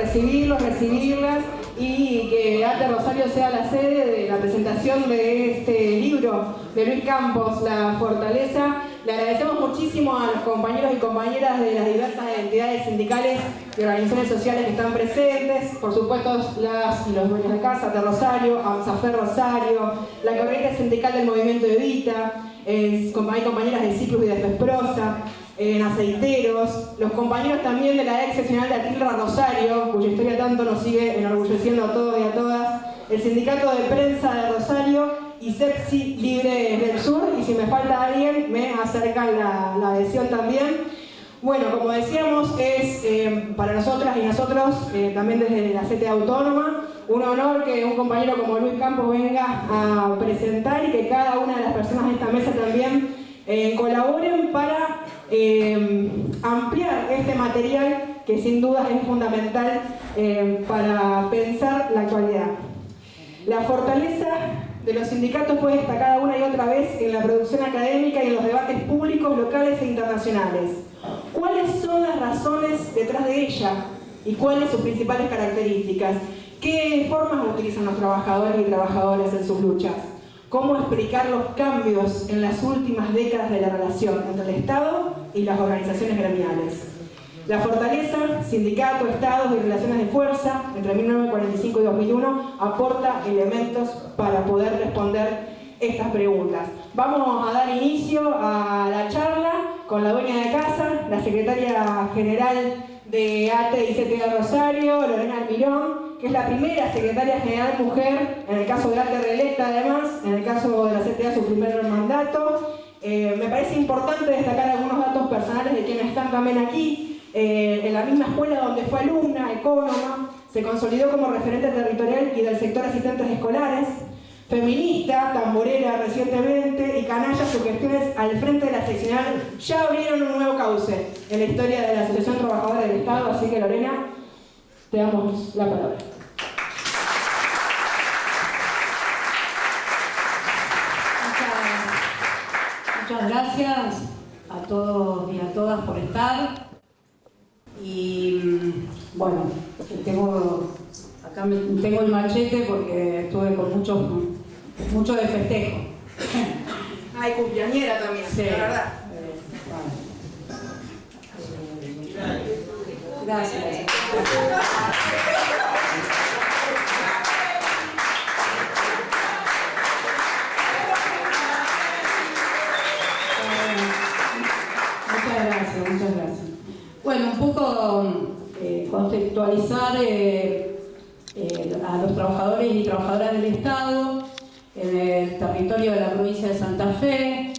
recibirlos, recibirlas y que ATE Rosario sea la sede de la presentación de este libro de Luis Campos, La Fortaleza. Le agradecemos muchísimo a los compañeros y compañeras de las diversas entidades sindicales y organizaciones sociales que están presentes, por supuesto las y los dueños de casa, ATE Rosario, AMSAFER Rosario, la corriente sindical del movimiento Evita, hay compañeras de Ciclus y de FESPROSA, aceiteros, los compañeros también de la ex seccional de Atilra Rosario, cuya historia tanto nos sigue enorgulleciendo a todos y a todas, el sindicato de prensa de Rosario y Sepsi Libre del Sur, y si me falta alguien me acercan la adhesión también. Bueno, como decíamos, es para nosotras y nosotros, también desde la CTA Autónoma, un honor que un compañero como Luis Campos venga a presentar y que cada una de las personas de esta mesa también colaboren para ampliar este material que sin duda es fundamental para pensar la actualidad. La fortaleza de los sindicatos fue destacada una y otra vez en la producción académica y en los debates públicos, locales e internacionales. ¿Cuáles son las razones detrás de ella y cuáles sus principales características? ¿Qué formas utilizan los trabajadores y trabajadoras en sus luchas? ¿Cómo explicar los cambios en las últimas décadas de la relación entre el Estado y las organizaciones gremiales? La fortaleza, sindicato, estados y relaciones de fuerza entre 1945 y 2001 aporta elementos para poder responder estas preguntas. Vamos a dar inicio a la charla con la dueña de casa, la secretaria general de ATE y CTA Rosario, Lorena Almirón, que es la primera secretaria general mujer, en el caso de ATE reelecta además, en el caso de la CTA su primer mandato. Me parece importante destacar algunos datos personales de quienes están también aquí. En la misma escuela donde fue alumna, ecónoma, se consolidó como referente territorial y del sector asistentes escolares, feminista, tamborera recientemente y canalla. Sus gestiones al frente de la seccional ya abrieron un nuevo cauce en la historia de la Asociación Trabajadora del Estado, así que Lorena, te damos la palabra. Muchas gracias a todos y a todas por estar. Y bueno, acá tengo el machete porque estuve con mucho de festejo. Ay, cumpleañera también, sí, la verdad. Gracias. Muchas gracias. Bueno, un poco contextualizar a los trabajadores y trabajadoras del Estado en el territorio de la provincia de Santa Fe.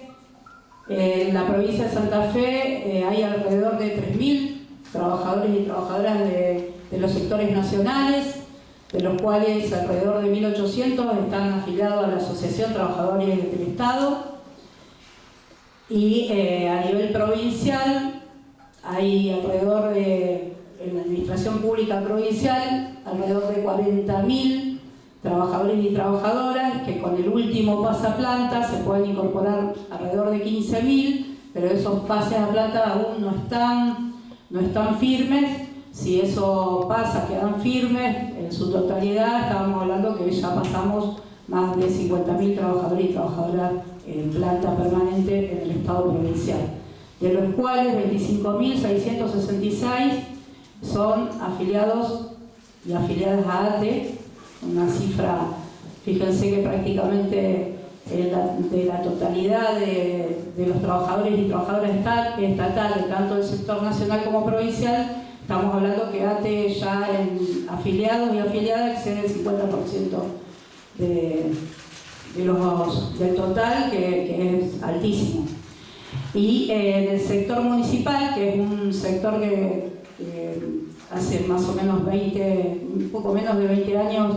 En la provincia de Santa Fe hay alrededor de 3.000 trabajadores y trabajadoras de los sectores nacionales, de los cuales alrededor de 1.800 están afiliados a la Asociación Trabajadores del Estado. Y a nivel provincial hay alrededor de, en la administración pública provincial, alrededor de 40.000 trabajadores y trabajadoras que con el último pase a planta se pueden incorporar alrededor de 15.000, pero esos pases a planta aún no están firmes. Si eso pasa, quedan firmes en su totalidad, estábamos hablando que ya pasamos más de 50.000 trabajadores y trabajadoras en planta permanente en el Estado provincial, de los cuales 25.666 son afiliados y afiliadas a ATE, una cifra, fíjense que prácticamente de la totalidad de los trabajadores y trabajadoras estatales, tanto del sector nacional como provincial, estamos hablando que ATE ya en afiliados y afiliadas excede el 50% del total, que es altísimo. Y en el sector municipal, que es un sector que hace más o menos un poco menos de 20 años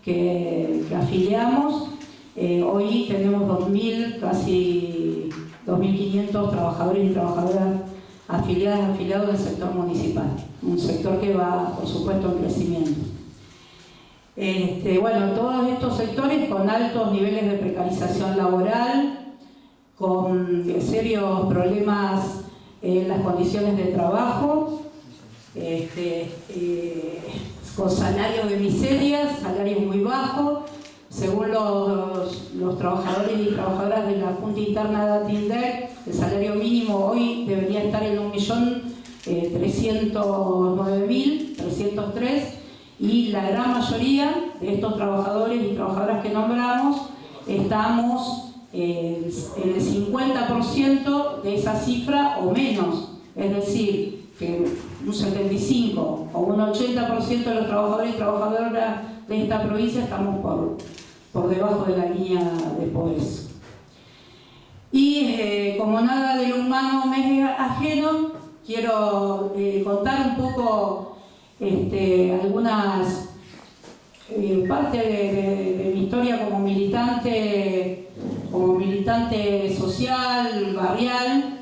que afiliamos, hoy tenemos 2.000, casi 2.500 trabajadores y trabajadoras afiliados del sector municipal, un sector que va, por supuesto, en crecimiento. Bueno, todos estos sectores con altos niveles de precarización laboral, con serios problemas en las condiciones de trabajo, con salarios de miseria, salarios muy bajos. Según los trabajadores y trabajadoras de la Junta Interna de Atindec, el salario mínimo hoy debería estar en 1.309.303, y la gran mayoría de estos trabajadores y trabajadoras que nombramos estamos en el 50% de esa cifra o menos, es decir, que un 75 o un 80% de los trabajadores y trabajadoras de esta provincia estamos por debajo de la línea de pobreza. Y como nada de lo humano me es ajeno, quiero contar un poco algunas partes de mi historia como militante social, barrial.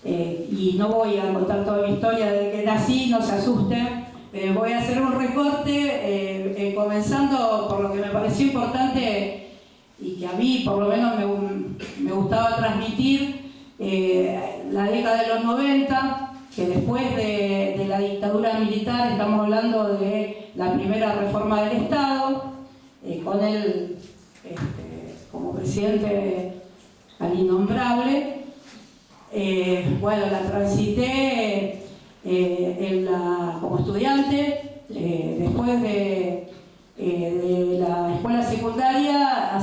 Y no voy a contar toda mi historia desde que nací, no se asusten. Voy a hacer un recorte, comenzando por lo que me pareció importante y que a mí por lo menos me gustaba transmitir, la década de los 90, que después de la dictadura militar, estamos hablando de la primera reforma del Estado, con él como presidente al innombrable. Bueno, la transité como estudiante, después de la escuela secundaria,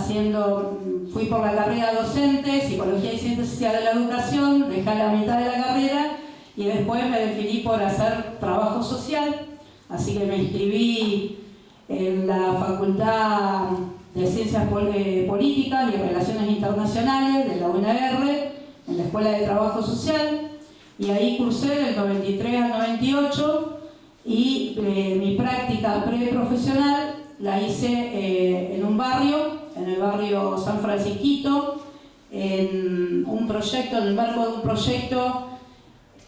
fui por la carrera docente, Psicología y Ciencia de la Educación, dejé a la mitad de la carrera y después me definí por hacer trabajo social, así que me inscribí en la Facultad de Ciencias Políticas y Relaciones Internacionales de la UNR, en la Escuela de Trabajo Social, y ahí cursé del 93 al 98, y mi práctica preprofesional la hice en un barrio, en el barrio San Francisquito, en el marco de un proyecto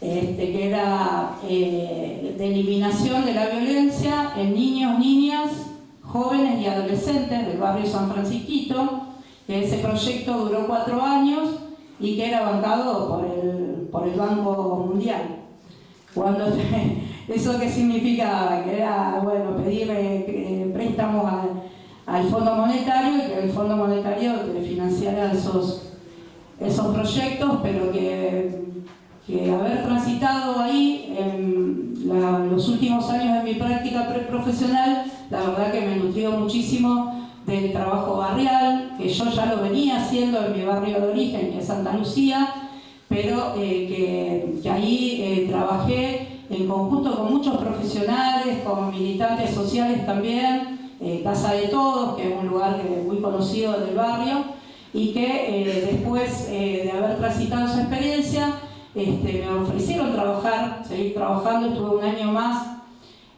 que era de eliminación de la violencia en niños, niñas, jóvenes y adolescentes del barrio San Francisquito. Ese proyecto duró 4 años y que era bancado por el Banco Mundial. ¿Eso qué significaba? Que era, bueno, pedir préstamos al Fondo Monetario, y que el Fondo Monetario financiara esos proyectos, pero que haber transitado ahí en los últimos años de mi práctica preprofesional, la verdad que me nutrió muchísimo del trabajo barrial, que yo ya lo venía haciendo en mi barrio de origen, que es Santa Lucía, pero que ahí trabajé en conjunto con muchos profesionales, con militantes sociales también, Casa de Todos, que es un lugar muy conocido del barrio, y que después de haber transitado esa experiencia, me ofrecieron seguir trabajando. Estuve un año más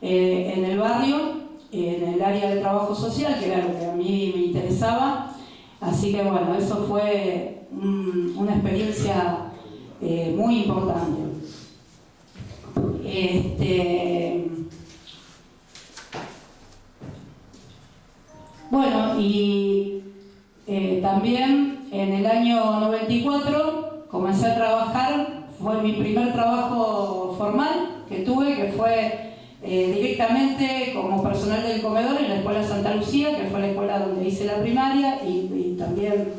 en el barrio, en el área de trabajo social, que era lo que a mí me interesaba. Así que bueno, eso fue una experiencia muy importante. Bueno, y también en el año 94 comencé a trabajar, fue mi primer trabajo formal que tuve, que fue directamente como personal del comedor en la Escuela Santa Lucía, que fue la escuela donde hice la primaria, y también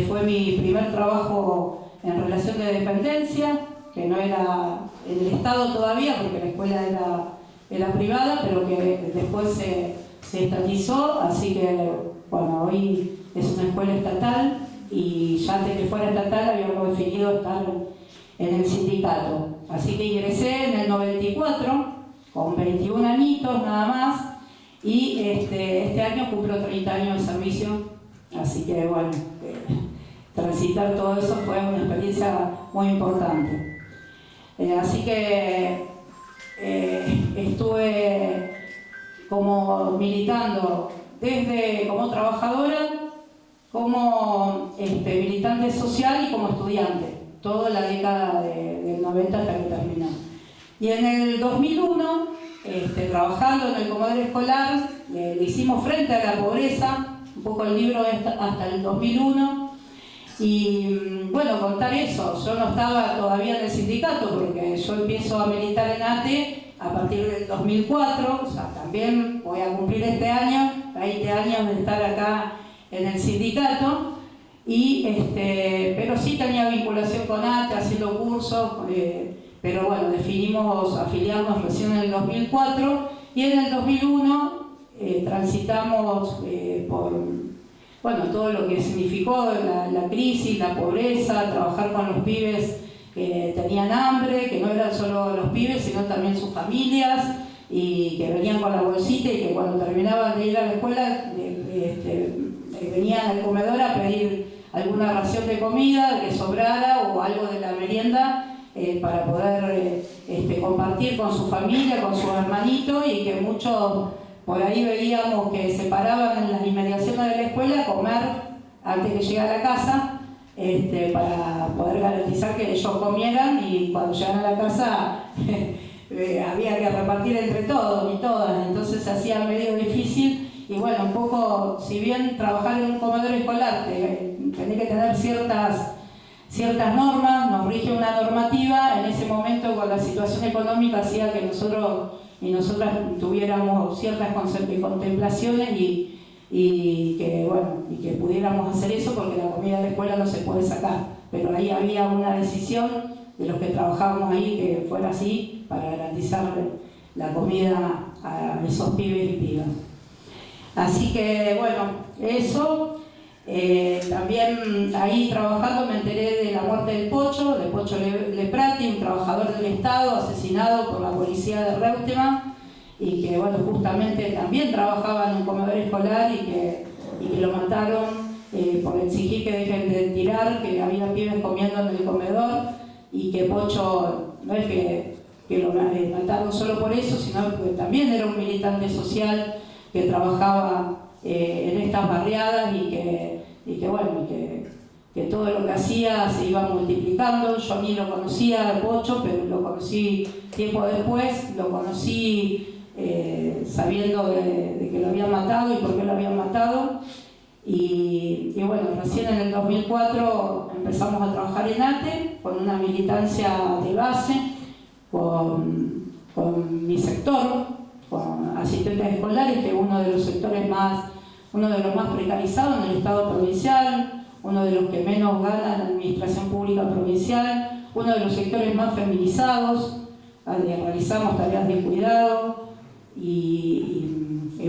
fue mi primer trabajo en relación de dependencia, que no era en el Estado todavía, porque la escuela era privada, pero que después se estatizó, así que bueno, hoy es una escuela estatal, y ya antes que fuera estatal habíamos definido estar en el sindicato. Así que ingresé en el 94, con 21 añitos nada más, y este año cumplo 30 años de servicio, así que bueno, transitar todo eso fue una experiencia muy importante. Así que estuve como militando desde como trabajadora, como militante social y como estudiante, toda la década del 90 hasta que terminó. Y en el 2001, trabajando en el comedor escolar, le hicimos frente a la pobreza, un poco el libro hasta el 2001, Y bueno, contar eso, yo no estaba todavía en el sindicato porque yo empiezo a militar en ATE a partir del 2004, o sea, también voy a cumplir este año, 20 años de estar acá en el sindicato, pero sí tenía vinculación con ATE, haciendo cursos, pero bueno, definimos afiliarnos recién en el 2004 y en el 2001 transitamos por todo lo que significó la crisis, la pobreza, trabajar con los pibes que tenían hambre, que no eran solo los pibes, sino también sus familias, y que venían con la bolsita y que cuando terminaban de ir a la escuela venían al comedor a pedir alguna ración de comida que sobrara o algo de la merienda para poder compartir con su familia, con sus hermanitos, y que muchos por ahí veíamos que se paraban en las inmediaciones de la escuela a comer antes que llegara a la casa, para poder garantizar que ellos comieran, y cuando llegaran a la casa había que repartir entre todos y todas, entonces se hacía medio difícil. Y bueno, un poco, si bien trabajar en un comedor escolar tenía que tener ciertas normas, nos rige una normativa, en ese momento con la situación económica hacía que nosotros y nosotras tuviéramos ciertas contemplaciones y que pudiéramos hacer eso, porque la comida de la escuela no se puede sacar, pero ahí había una decisión de los que trabajábamos ahí que fuera así, para garantizar la comida a esos pibes y pibas. Así que bueno, eso. También ahí trabajando me enteré de la muerte de Pocho Leprati, un trabajador del Estado asesinado por la policía de Reutemann, y que bueno, justamente también trabajaba en un comedor escolar y que lo mataron por exigir que dejen de tirar, que había pibes comiendo en el comedor, y que Pocho no es que lo mataron solo por eso, sino que también era un militante social que trabajaba en estas barriadas y que todo lo que hacía se iba multiplicando. Yo ni lo conocía a Pocho, pero lo conocí tiempo después, lo conocí sabiendo de que lo habían matado y por qué lo habían matado. Y bueno, recién en el 2004 empezamos a trabajar en ATE con una militancia de base, con mi sector, con asistentes escolares, que es uno de los más precarizados en el Estado provincial, uno de los que menos gana en la administración pública provincial, uno de los sectores más feminizados, realizamos tareas de cuidado y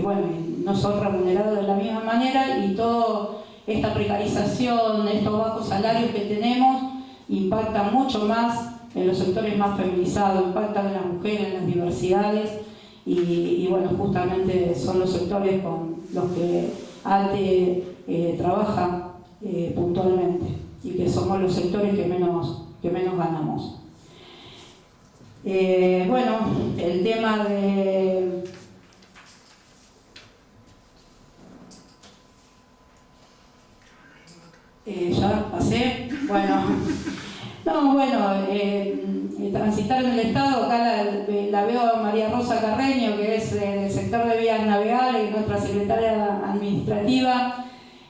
bueno, no son remunerados de la misma manera, y toda esta precarización, estos bajos salarios que tenemos, impactan mucho más en los sectores más feminizados, impactan en las mujeres, en las diversidades, y bueno, justamente son los sectores con los que ATE trabaja puntualmente, y que somos los sectores que menos ganamos. Bueno, el tema de... ya pasé, transitar en el Estado, acá la veo a María Rosa Carreño, que es del sector de vías navegables, nuestra secretaria administrativa,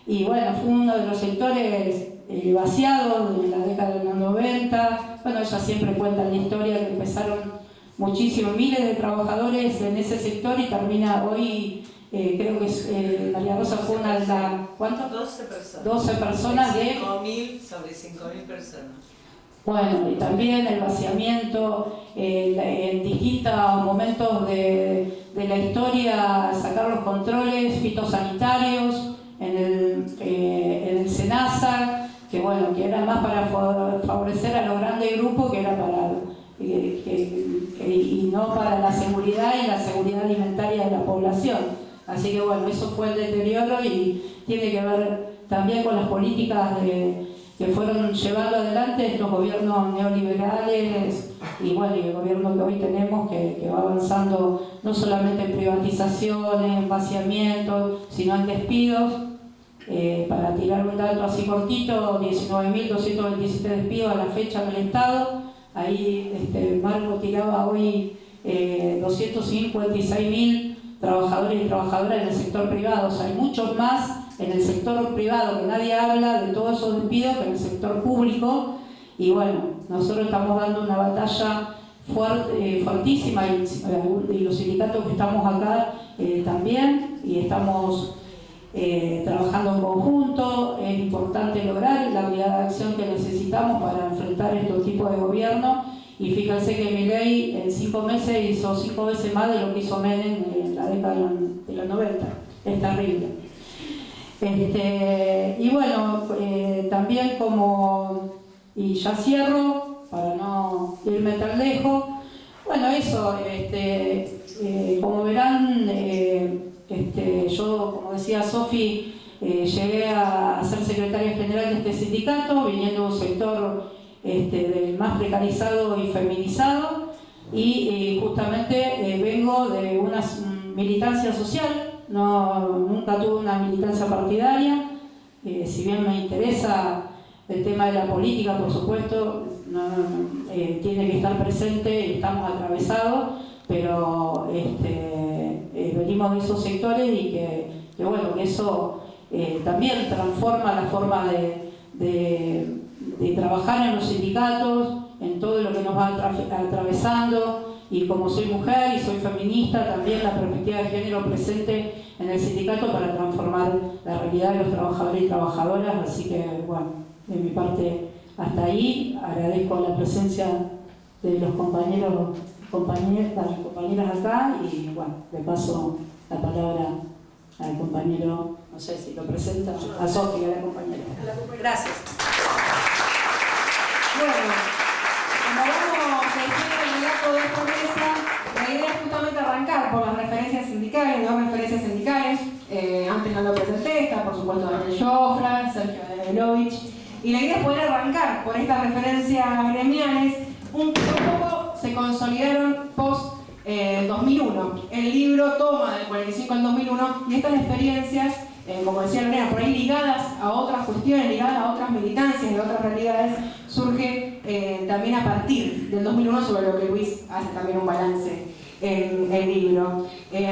y bueno, fue uno de los sectores vaciados de la década de los 90. Bueno, ella siempre cuenta la historia que empezaron muchísimos, miles de trabajadores en ese sector, y termina hoy, creo que María Rosa fue una de las... ¿Cuánto? 12 personas. 12 personas de... 5.000 sobre 5.000 personas. Bueno, y también el vaciamiento, en distintos momentos de la historia, sacar los controles fitosanitarios en el SENASA, que bueno, que era más para favorecer a los grandes grupos, que era para y no para la seguridad y la seguridad alimentaria de la población. Así que bueno, eso fue el deterioro, y tiene que ver también con las políticas que fueron llevando adelante estos gobiernos neoliberales, y bueno, y el gobierno que hoy tenemos, que va avanzando no solamente en privatizaciones, en vaciamientos, sino en despidos. Para tirar un dato así cortito, 19.227 despidos a la fecha en el Estado. Ahí Marco tiraba hoy 256.000 trabajadores y trabajadoras en el sector privado. O sea, hay muchos más en el sector privado que nadie habla de todos esos despidos que en el sector público. Y bueno, nosotros estamos dando una batalla fuertísima y los sindicatos que estamos acá también, y estamos trabajando en conjunto. Es importante lograr la unidad de acción que necesitamos para enfrentar estos tipos de gobierno. Y fíjense que Milei en 5 meses hizo 5 veces más de lo que hizo Menem en la década de los 90. Es terrible. Y bueno, también y ya cierro para no irme tan lejos. Bueno, eso, como verán, yo, como decía Sofi, llegué a ser secretaria general de este sindicato, viniendo de un sector del más precarizado y feminizado, y justamente vengo de una militancia social. Nunca tuve una militancia partidaria, si bien me interesa el tema de la política, por supuesto, tiene que estar presente y estamos atravesados, pero venimos de esos sectores y que eso también transforma la forma de trabajar en los sindicatos, en todo lo que nos va atravesando. Y como soy mujer y soy feminista, también la perspectiva de género presente en el sindicato para transformar la realidad de los trabajadores y trabajadoras. Así que, bueno, de mi parte hasta ahí. Agradezco la presencia de los compañeros, compañeras acá, y bueno, le paso la palabra al compañero, no sé si lo presenta, a Sofía, la compañera. Gracias. Bueno, como vamos a decir el relato de esta mesa, la idea es justamente arrancar por las referencias sindicales, dos referencias sindicales. Antes no lo presenté, está por supuesto Daniel Jofra, Sergio Danielovich, y la idea es poder arrancar por estas referencias gremiales. Un poco se consolidaron post 2001. El libro toma del 45 al 2001, y estas experiencias, como decía Lorena, por ahí ligadas a otras cuestiones, ligadas a otras militancias y a otras realidades, surge también a partir del 2001, sobre lo que Luis hace también un balance en el libro.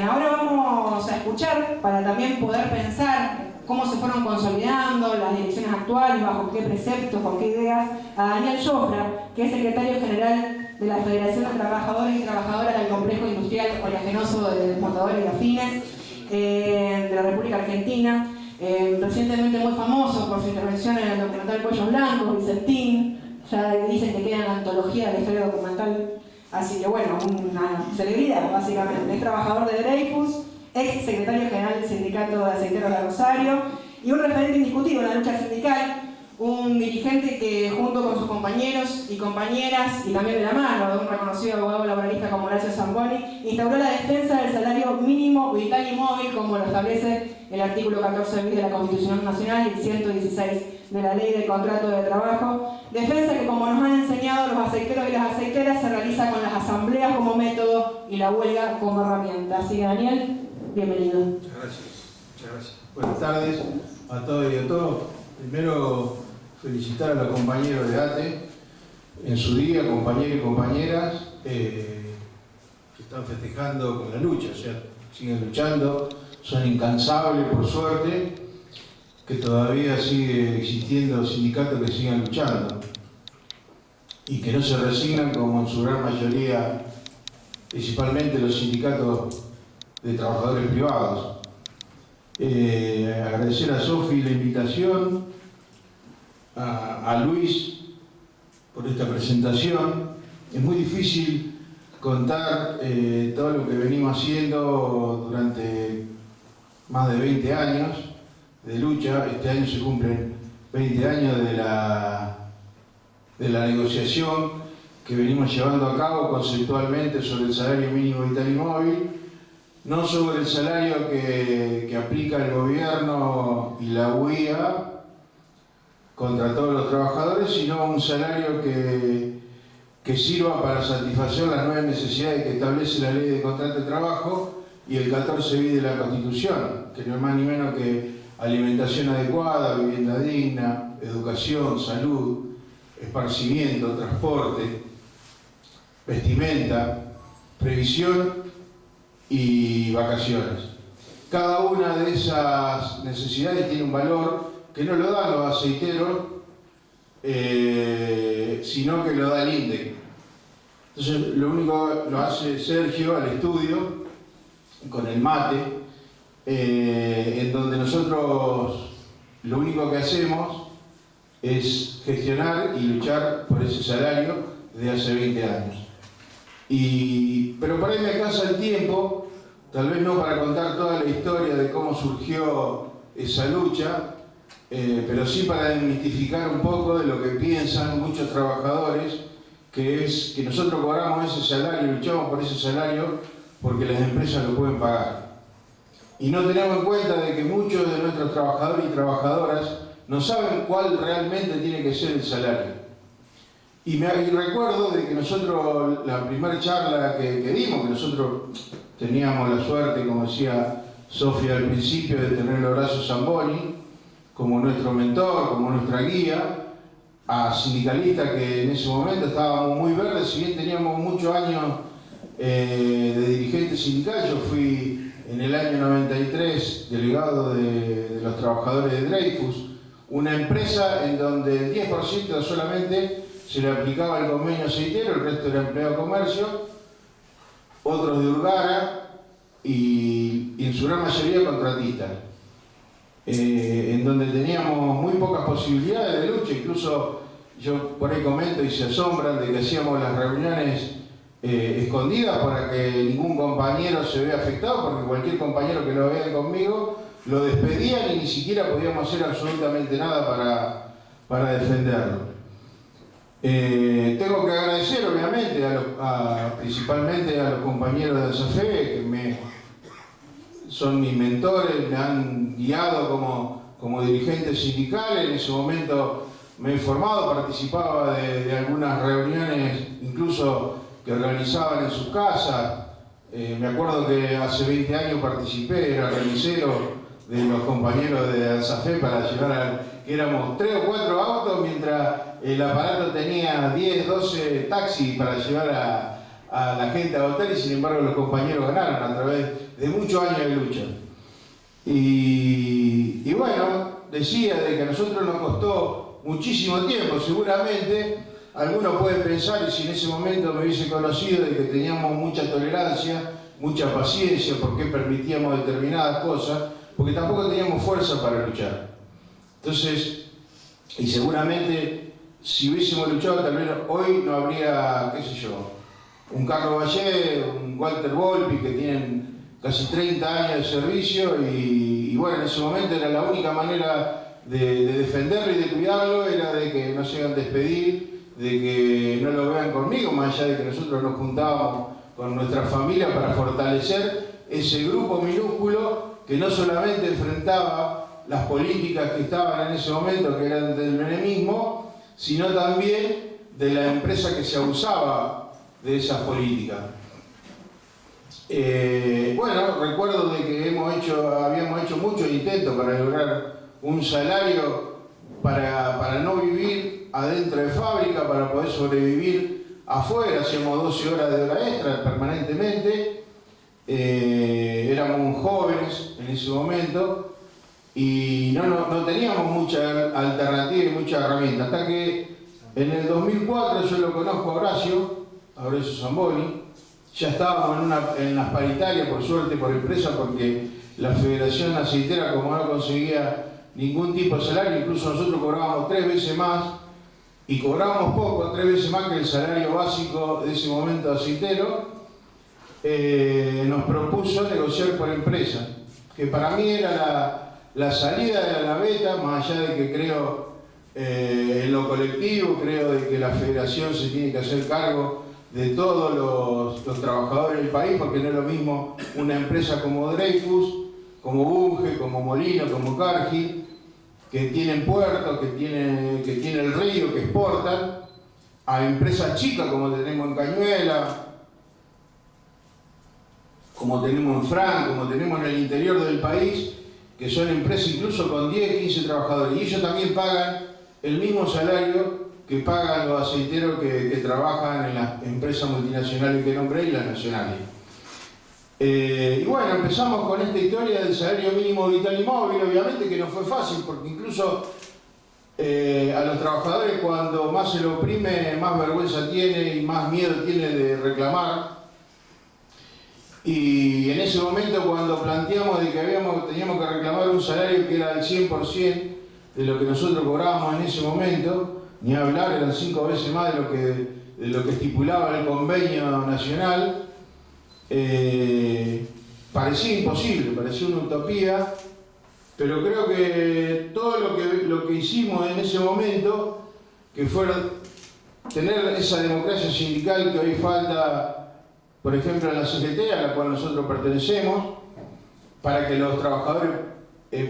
Ahora vamos a escuchar, para también poder pensar cómo se fueron consolidando las direcciones actuales, bajo qué preceptos, con qué ideas, a Daniel Jofra, que es secretario general de la Federación de Trabajadores y Trabajadoras del Complejo Industrial Oleaginoso de Exportadores y Afines de la República Argentina, recientemente muy famoso por su intervención en el documental Cuellos Blancos, Vicentín. Ya dicen que queda en la antología de la historia documental, así que bueno, una celebridad básicamente. Es trabajador de Dreyfus, ex secretario general del Sindicato de Aceiteros de Rosario, y un referente indiscutido en la lucha sindical, un dirigente que junto con sus compañeros y compañeras, y también de la mano de un reconocido abogado laboralista como Horacio Zamboni, instauró la defensa del salario mínimo vital y móvil, como lo establece el artículo 14 bis de la Constitución Nacional y el 116 de la Ley del Contrato de Trabajo. Defensa que, como nos han enseñado los aceiteros y las aceiteras, se realiza con las asambleas como método y la huelga como herramienta. Así que, Daniel, bienvenido. Muchas gracias. Buenas tardes a todos y a todos. Primero, felicitar a los compañeros de ATE en su día, compañeros y compañeras, que están festejando con la lucha, o sea, siguen luchando, son incansables por suerte, que todavía sigue existiendo sindicatos que sigan luchando y que no se resignan, como en su gran mayoría, principalmente los sindicatos de trabajadores privados. Agradecer a Sofi la invitación, a Luis por esta presentación. Es muy difícil contar todo lo que venimos haciendo durante más de 20 años de lucha. Este año se cumplen 20 años de la negociación que venimos llevando a cabo conceptualmente sobre el salario mínimo vital y móvil, no sobre el salario que aplica el gobierno y la UIA contra todos los trabajadores, sino un salario que sirva para satisfacer las nuevas necesidades que establece la Ley de Contrato de Trabajo y el 14 bis de la Constitución, que no es más ni menos que alimentación adecuada, vivienda digna, educación, salud, esparcimiento, transporte, vestimenta, previsión y vacaciones. Cada una de esas necesidades tiene un valor que no lo dan los aceiteros, sino que lo da el INDEC. Entonces, lo único lo hace Sergio al estudio, con el mate, en donde nosotros lo único que hacemos es gestionar y luchar por ese salario de hace 20 años. Pero por ahí me alcanza el tiempo, tal vez no para contar toda la historia de cómo surgió esa lucha, pero sí para desmitificar un poco de lo que piensan muchos trabajadores, que es que nosotros cobramos ese salario, luchamos por ese salario porque las empresas lo pueden pagar. Y no tenemos en cuenta de que muchos de nuestros trabajadores y trabajadoras no saben cuál realmente tiene que ser el salario. Y recuerdo de que nosotros, la primera charla que dimos, que nosotros teníamos la suerte, como decía Sofía al principio, de tener a Horacio Zamboni como nuestro mentor, como nuestra guía, a sindicalistas que en ese momento estábamos muy verdes, si bien teníamos muchos años de dirigente sindical. Yo fui en el año 93 delegado de los trabajadores de Dreyfus, una empresa en donde el 10% solamente se le aplicaba el convenio aceitero, el resto era empleado de comercio, otros de Urgara y en su gran mayoría contratistas, en donde teníamos muy pocas posibilidades de lucha. Incluso yo por ahí comento y se asombran de que hacíamos las reuniones escondidas para que ningún compañero se vea afectado, porque cualquier compañero que lo vea conmigo lo despedían y ni siquiera podíamos hacer absolutamente nada para defenderlo. Tengo que agradecer obviamente principalmente a los compañeros de ANSAFE, que son mis mentores, me han guiado como dirigente sindical. En ese momento me he formado, participaba de algunas reuniones incluso que organizaban en sus casas. Me acuerdo que hace 20 años participé, era remisero de los compañeros de ANSAFE para llevar que éramos 3 o 4 autos, mientras el aparato tenía 10, 12 taxis para llevar a la gente a votar, y sin embargo los compañeros ganaron a través de muchos años de lucha. Y bueno, decía de que a nosotros nos costó muchísimo tiempo. Seguramente algunos pueden pensar, y si en ese momento me hubiese conocido, de que teníamos mucha tolerancia, mucha paciencia, porque permitíamos determinadas cosas, porque tampoco teníamos fuerza para luchar. Entonces, y seguramente si hubiésemos luchado, tal vez hoy no habría, qué sé yo, un Carlos Valle, un Walter Volpi, que tienen casi 30 años de servicio, y bueno, en ese momento era la única manera de defenderlo y de cuidarlo, era de que no se hagan despedir, de que no lo vean conmigo, más allá de que nosotros nos juntábamos con nuestra familia para fortalecer ese grupo minúsculo que no solamente enfrentaba las políticas que estaban en ese momento, que eran del menemismo, sino también de la empresa que se abusaba de esas políticas. Bueno, recuerdo de que habíamos hecho muchos intentos para lograr un salario para no vivir adentro de fábrica, para poder sobrevivir afuera. Hacíamos 12 horas de hora extra permanentemente. Éramos jóvenes en ese momento y no teníamos mucha alternativa y mucha herramienta, hasta que en el 2004 yo lo conozco a Horacio Zamboni. Ya estábamos en las paritarias, por suerte, por empresa, porque la Federación Aceitera, como no conseguía ningún tipo de salario, incluso nosotros cobrábamos 3 veces más, y cobrábamos poco, 3 veces más que el salario básico de ese momento aceitero. Nos propuso negociar por empresa, que para mí era la salida de la beta, más allá de que creo en lo colectivo, creo de que la federación se tiene que hacer cargo de todos los trabajadores del país, porque no es lo mismo una empresa como Dreyfus, como Bunge, como Molino, como Cargill, que tienen puertos, que tienen el río, que exportan, a empresas chicas como tenemos en Cañuela, como tenemos en Fran, como tenemos en el interior del país, que son empresas incluso con 10, 15 trabajadores, y ellos también pagan el mismo salario que pagan los aceiteros que trabajan en las empresas multinacionales que nombré y las nacionales. Y bueno, empezamos con esta historia del salario mínimo vital y móvil, obviamente que no fue fácil, porque incluso a los trabajadores cuando más se lo oprime, más vergüenza tiene y más miedo tiene de reclamar. Y en ese momento cuando planteamos de que teníamos que reclamar un salario que era el 100% de lo que nosotros cobrábamos en ese momento, ni hablar, eran 5 veces más de lo que estipulaba el convenio nacional, parecía imposible, parecía una utopía, pero creo que todo lo que hicimos en ese momento, que fue tener esa democracia sindical que hoy falta, por ejemplo, en la CGT, a la cual nosotros pertenecemos, para que los trabajadores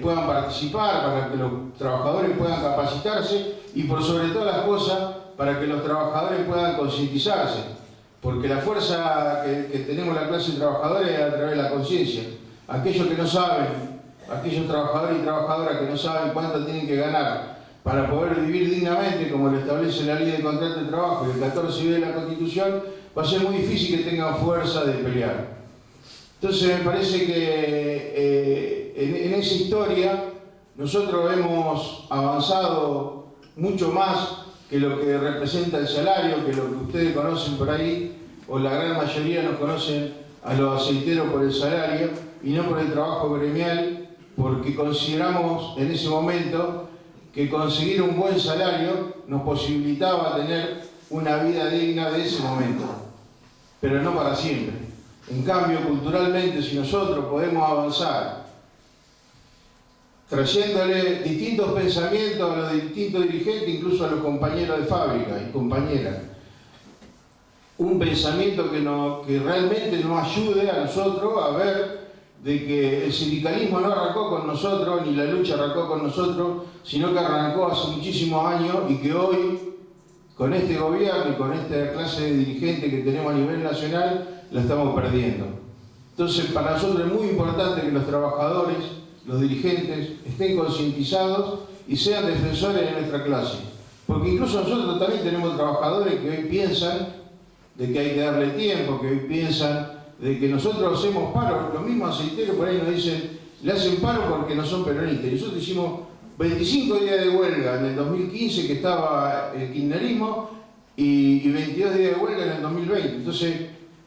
puedan participar, para que los trabajadores puedan capacitarse y por sobre todas las cosas, para que los trabajadores puedan concientizarse, porque la fuerza que tenemos la clase trabajadora es a través de la conciencia. Aquellos que no saben, aquellos trabajadores y trabajadoras que no saben cuánto tienen que ganar para poder vivir dignamente, como lo establece la Ley de Contrato de Trabajo y el 14b de la Constitución, va a ser muy difícil que tengan fuerza de pelear. Entonces me parece que en esa historia nosotros hemos avanzado mucho más que lo que representa el salario, que lo que ustedes conocen por ahí, o la gran mayoría nos conocen a los aceiteros por el salario y no por el trabajo gremial, porque consideramos en ese momento que conseguir un buen salario nos posibilitaba tener una vida digna de ese momento, pero no para siempre. En cambio, culturalmente, si nosotros podemos avanzar trayéndole distintos pensamientos a los distintos dirigentes, incluso a los compañeros de fábrica y compañeras, un pensamiento que realmente nos ayude a nosotros a ver de que el sindicalismo no arrancó con nosotros, ni la lucha arrancó con nosotros, sino que arrancó hace muchísimos años y que hoy, con este gobierno y con esta clase de dirigentes que tenemos a nivel nacional, la estamos perdiendo. Entonces, para nosotros es muy importante que los trabajadores, los dirigentes, estén concientizados y sean defensores de nuestra clase. Porque incluso nosotros también tenemos trabajadores que hoy piensan de que hay que darle tiempo, que hoy piensan de que nosotros hacemos paro. Los mismos aceiteros por ahí nos dicen, le hacen paro porque no son peronistas. Y nosotros hicimos 25 días de huelga en el 2015, que estaba el kirchnerismo, y 22 días de huelga en el 2020. Entonces,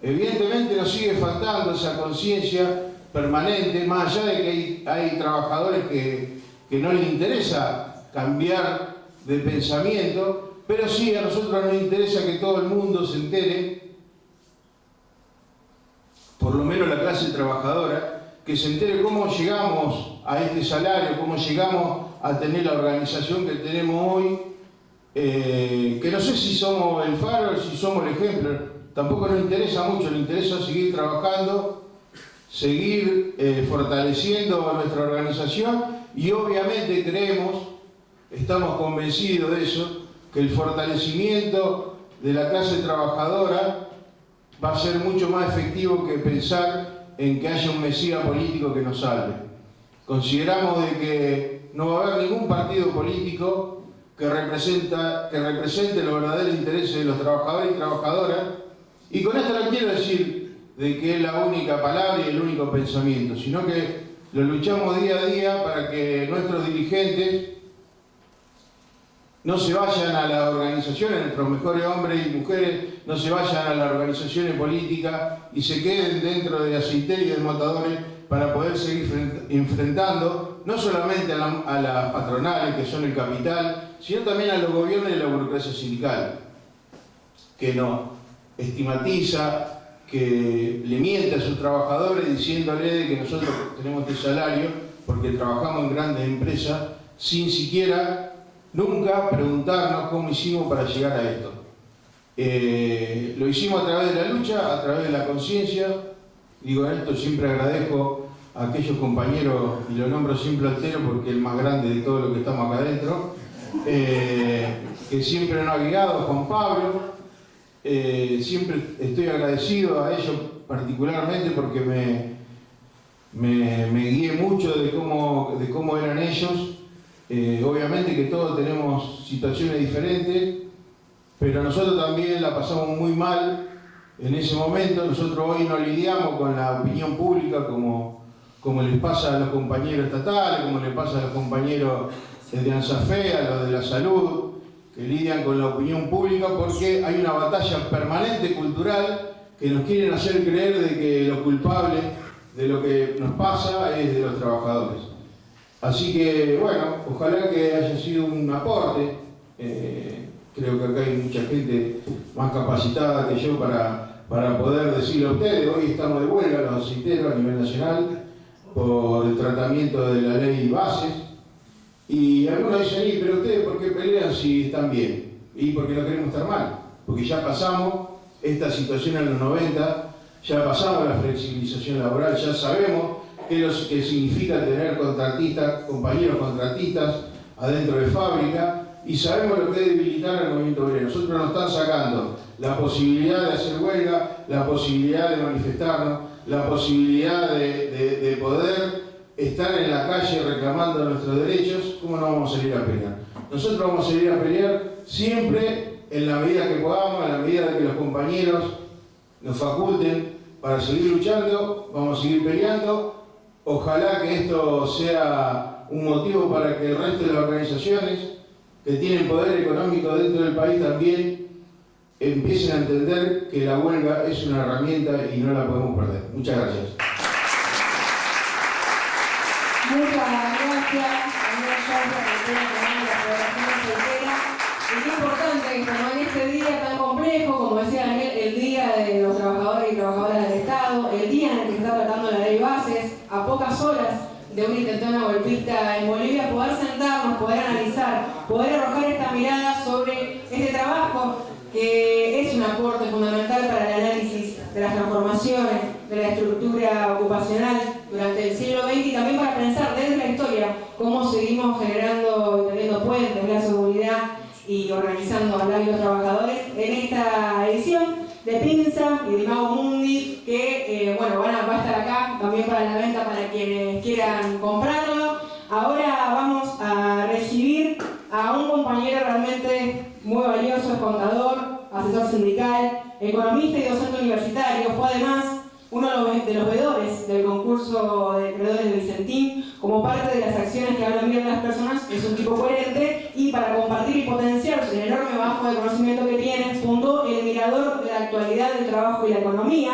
evidentemente nos sigue faltando esa conciencia permanente, más allá de que hay trabajadores que no les interesa cambiar de pensamiento, pero sí a nosotros nos interesa que todo el mundo se entere, por lo menos la clase trabajadora, que se entere cómo llegamos a este salario, cómo llegamos a tener la organización que tenemos hoy, que no sé si somos el faro o si somos el ejemplo, tampoco nos interesa mucho, nos interesa seguir trabajando, seguir fortaleciendo a nuestra organización y obviamente creemos, estamos convencidos de eso, que el fortalecimiento de la clase trabajadora va a ser mucho más efectivo que pensar en que haya un mesías político que nos salve. Consideramos de que no va a haber ningún partido político que represente los verdaderos intereses de los trabajadores y trabajadoras, y con esto no quiero decir de que es la única palabra y el único pensamiento, sino que lo luchamos día a día para que nuestros dirigentes no se vayan a las organizaciones, nuestros mejores hombres y mujeres no se vayan a las organizaciones políticas y se queden dentro de aceiteros y desmotadores para poder seguir enfrentando no solamente a las patronales, que son el capital, sino también a los gobiernos y a la burocracia sindical, que nos estigmatiza, que le miente a sus trabajadores diciéndole de que nosotros tenemos este salario porque trabajamos en grandes empresas sin siquiera nunca preguntarnos cómo hicimos para llegar a esto. Lo hicimos a través de la lucha, a través de la conciencia. Digo, en esto siempre agradezco a aquellos compañeros, y lo nombro siempre altero porque es el más grande de todo lo que estamos acá adentro, que siempre nos ha guiado, Juan Pablo. Siempre estoy agradecido a ellos particularmente porque me guié mucho de cómo eran ellos. Obviamente que todos tenemos situaciones diferentes, pero nosotros también la pasamos muy mal en ese momento. Nosotros hoy no lidiamos con la opinión pública como les pasa a los compañeros estatales, como les pasa a los compañeros de ANSAFE, a los de la salud, que lidian con la opinión pública, porque hay una batalla permanente cultural que nos quieren hacer creer de que lo culpable de lo que nos pasa es de los trabajadores. Así que, bueno, ojalá que haya sido un aporte. Creo que acá hay mucha gente más capacitada que yo para poder decirlo a ustedes. Hoy estamos de huelga los aceiteros a nivel nacional por el tratamiento de la ley bases. Y algunos dicen, pero ustedes ¿por qué pelean si están bien? Y porque no queremos estar mal. Porque ya pasamos esta situación en los 90, ya pasamos la flexibilización laboral, ya sabemos qué significa tener contratistas, compañeros contratistas adentro de fábrica, y sabemos lo que es debilitar al movimiento obrero. Nosotros nos están sacando la posibilidad de hacer huelga, la posibilidad de manifestarnos, la posibilidad de poder estar en la calle reclamando nuestros derechos. ¿Cómo no vamos a salir a pelear? Nosotros vamos a salir a pelear siempre en la medida que podamos, en la medida de que los compañeros nos faculten para seguir luchando. Vamos a seguir peleando. Ojalá que esto sea un motivo para que el resto de las organizaciones que tienen poder económico dentro del país también empiecen a entender que la huelga es una herramienta y no la podemos perder. Muchas gracias. Muchas gracias, Daniel Schaufer, la Federación Aceitera. Es importante, como en este día tan complejo, como decía Daniel, el Día de los Trabajadores y Trabajadoras del Estado, el día en el que se está tratando la ley bases, a pocas horas de una intentona golpista en Bolivia, poder sentarnos, poder analizar, poder arrojar esta mirada sobre este trabajo que es un aporte fundamental para el análisis de las transformaciones, de la estructura ocupacional durante el siglo XX, y también para pensar desde la historia cómo seguimos generando y teniendo puentes de la seguridad y organizando a los trabajadores en esta edición de Pinza y de Imago Mundi, que va a estar acá también para la venta para quienes quieran comprarlo. Ahora vamos a recibir a un compañero realmente muy valioso, es contador, asesor sindical, economista y docente universitario. Fue además uno de los veedores del concurso de creadores de Vicentín. Como parte de las acciones que hablan bien de las personas, es un tipo coherente, y para compartir y potenciar el enorme bajo de conocimiento que tiene, fundó el Mirador de la Actualidad del Trabajo y la Economía,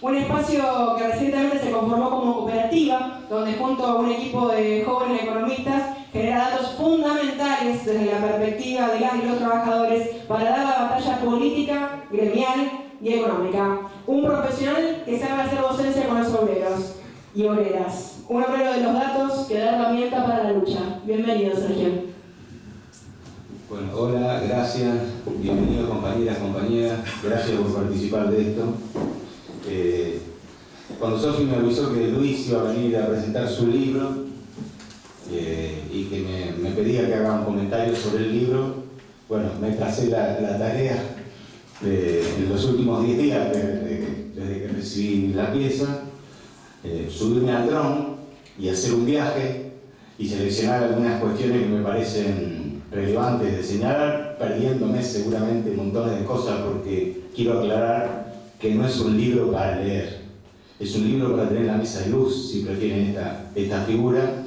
un espacio que recientemente se conformó como cooperativa, donde junto a un equipo de jóvenes economistas genera datos fundamentales desde la perspectiva de las y los trabajadores para dar la batalla política, gremial y económica. Un profesional que sabe hacer docencia con los obreros y obreras. Un obrero de los datos que da herramienta para la lucha. Bienvenido, Sergio. Bueno, hola, gracias. Bienvenidos, compañeras, compañeras. Gracias por participar de esto. Cuando Sofi me avisó que Luis iba a venir a presentar su libro y que me pedía que haga un comentario sobre el libro, bueno, me tracé la tarea en los últimos 10 días desde que recibí la pieza, subirme al dron y hacer un viaje y seleccionar algunas cuestiones que me parecen relevantes de señalar, perdiéndome seguramente montones de cosas, porque quiero aclarar que no es un libro para leer, es un libro para tener en la mesa de luz, si prefieren esta figura,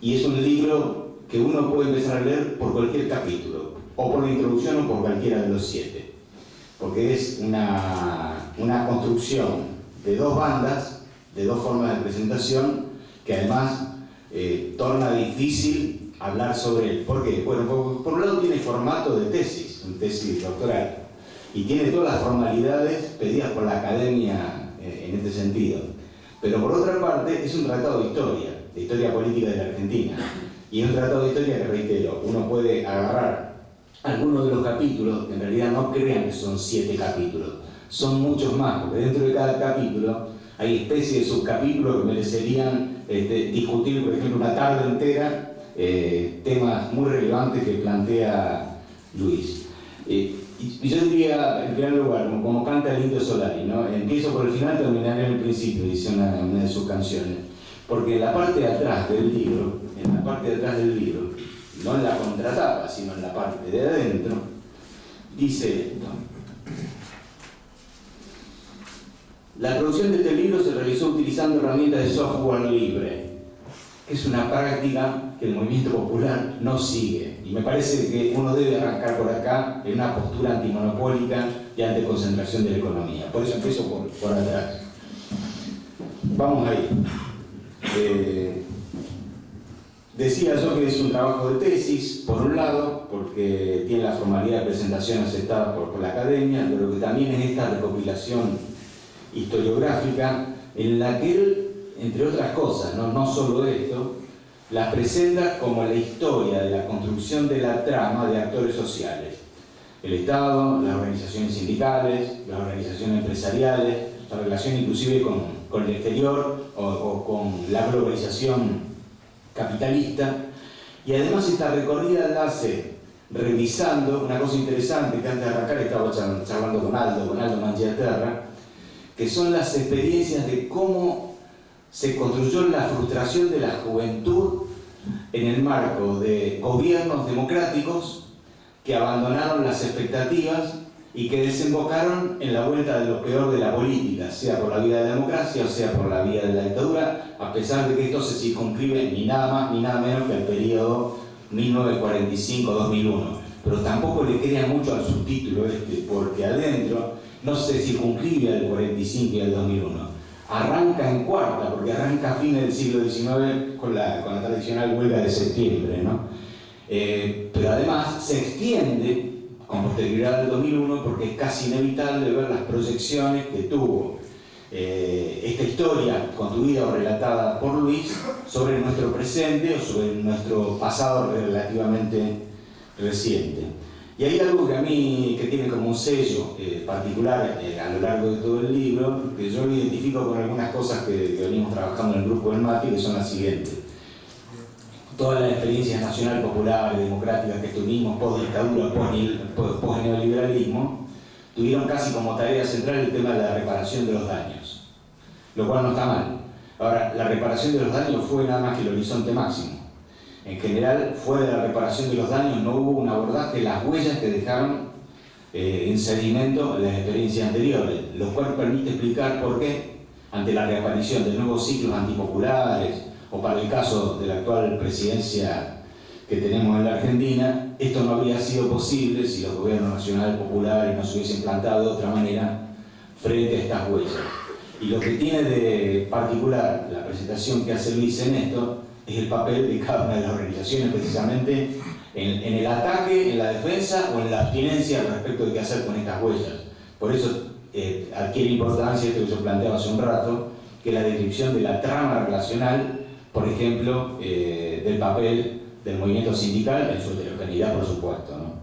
y es un libro que uno puede empezar a leer por cualquier capítulo, o por la introducción o por cualquiera de los 7, porque es una construcción de 2 bandas, de 2 formas de presentación, que además torna difícil hablar sobre él. ¿Por qué? Bueno, por un lado tiene formato de tesis, un tesis doctoral, y tiene todas las formalidades pedidas por la academia en este sentido. Pero por otra parte es un tratado de historia política de la Argentina. Y es un tratado de historia que, reitero, uno puede agarrar algunos de los capítulos, que en realidad no crean que son 7 capítulos, son muchos más, porque dentro de cada capítulo hay especies de subcapítulos que merecerían discutir, por ejemplo, una tarde entera, temas muy relevantes que plantea Luis. Y yo diría, en primer lugar, como canta el Indio Solari, ¿no? Empiezo por el final, terminaré en el principio, dice una de sus canciones. Porque en la parte de atrás del libro, no en la contratapa, sino en la parte de adentro, dice esto. La producción de este libro se realizó utilizando herramientas de software libre, que es una práctica que el movimiento popular no sigue. Y me parece que uno debe arrancar por acá en una postura antimonopólica y anticoncentración de la economía. Por eso empiezo por atrás. Vamos ahí. Decía yo que es un trabajo de tesis, por un lado, porque tiene la formalidad de presentación aceptada por la academia, pero que también es esta recopilación historiográfica en la que él, entre otras cosas, no solo esto, la presenta como la historia de la construcción de la trama de actores sociales. El Estado, las organizaciones sindicales, las organizaciones empresariales, la relación inclusive con el exterior o con la globalización capitalista, y además esta recorrida la hace revisando una cosa interesante que antes de arrancar estaba charlando con Aldo Mangiaterra, que son las experiencias de cómo se construyó la frustración de la juventud en el marco de gobiernos democráticos que abandonaron las expectativas y que desembocaron en la vuelta de lo peor de la política, sea por la vía de la democracia o sea por la vía de la dictadura, a pesar de que esto se circunscribe ni nada más ni nada menos que al periodo 1945-2001. Pero tampoco le crean mucho al subtítulo porque adentro no se circunscribe al 45 y al 2001. Arranca en cuarta, porque arranca a fines del siglo XIX con la tradicional huelga de septiembre, ¿no? Pero además se extiende con posterioridad al 2001 porque es casi inevitable ver las proyecciones que tuvo esta historia construida o relatada por Luis sobre nuestro presente o sobre nuestro pasado relativamente reciente. Y hay algo que a mí, que tiene como un sello particular a lo largo de todo el libro, que yo identifico con algunas cosas que venimos trabajando en el grupo del MATI, que son las siguientes. Todas las experiencias nacional, populares, democráticas que tuvimos post-dictadura, post-neoliberalismo, tuvieron casi como tarea central el tema de la reparación de los daños, lo cual no está mal. Ahora, la reparación de los daños fue nada más que el horizonte máximo. En general, fuera de la reparación de los daños no hubo un abordaje de las huellas que dejaron en sedimento las experiencias anteriores, lo cual permite explicar por qué, ante la reaparición de nuevos ciclos antipopulares, o para el caso de la actual presidencia que tenemos en la Argentina, esto no habría sido posible si los gobiernos nacionales populares no se hubiesen plantado de otra manera frente a estas huellas. Y lo que tiene de particular la presentación que hace Luis en esto es el papel de cada una de las organizaciones, precisamente en el ataque, en la defensa o en la abstinencia respecto de qué hacer con estas huellas. Por eso adquiere importancia esto que yo planteaba hace un rato, que es la descripción de la trama relacional, por ejemplo, del papel del movimiento sindical en su heterogeneidad, por supuesto, ¿no?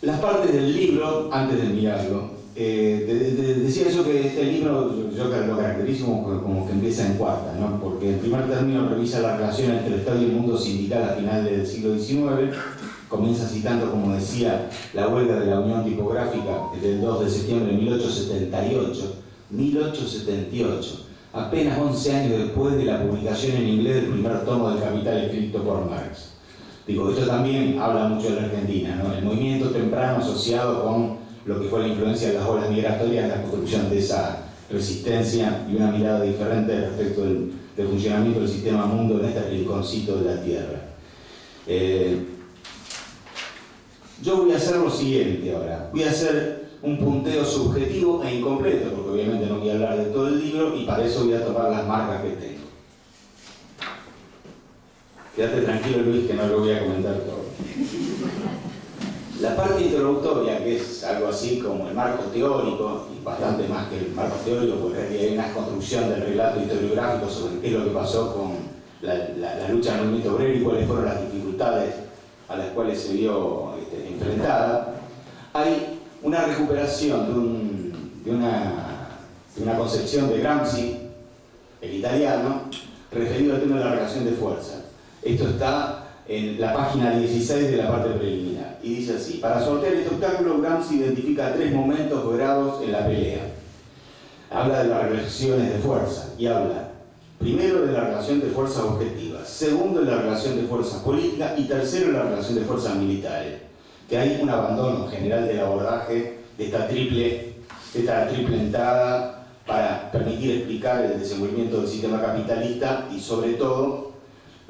Las partes del libro, antes de mirarlo, decía yo que este libro yo lo caracterizo como que empieza en cuarta, ¿no? Porque en primer término revisa la relación entre el Estado y el mundo sindical a finales del siglo XIX, comienza citando, como decía, la huelga de la Unión Tipográfica del 2 de septiembre de 1878, apenas 11 años después de la publicación en inglés del primer tomo del Capital escrito por Marx. Digo, esto también habla mucho de la Argentina, ¿no? El movimiento temprano asociado con lo que fue la influencia de las olas migratorias en la construcción de esa resistencia y una mirada diferente respecto del funcionamiento del sistema mundo en este rinconcito de la Tierra. Yo voy a hacer lo siguiente ahora. Voy a hacer un punteo subjetivo e incompleto, porque obviamente no voy a hablar de todo el libro y para eso voy a tomar las marcas que tengo. Quédate tranquilo, Luis, que no lo voy a comentar todo. La parte introductoria, que es algo así como el marco teórico, y bastante más que el marco teórico, porque aquí hay una construcción del relato historiográfico sobre qué es lo que pasó con la lucha del movimiento obrero y cuáles fueron las dificultades a las cuales se vio enfrentada. Hay una recuperación de una concepción de Gramsci, el italiano, referido al tema de la relación de fuerza. Esto está en la página 16 de la parte preliminar, y dice así: para sortear este obstáculo, Gramsci identifica 3 momentos o grados en la pelea. Habla de las relaciones de fuerza, y habla primero de la relación de fuerzas objetivas, segundo de la relación de fuerzas políticas, y tercero de la relación de fuerzas militares. que hay un abandono general del abordaje de esta triple entrada para permitir explicar el desenvolvimiento del sistema capitalista y sobre todo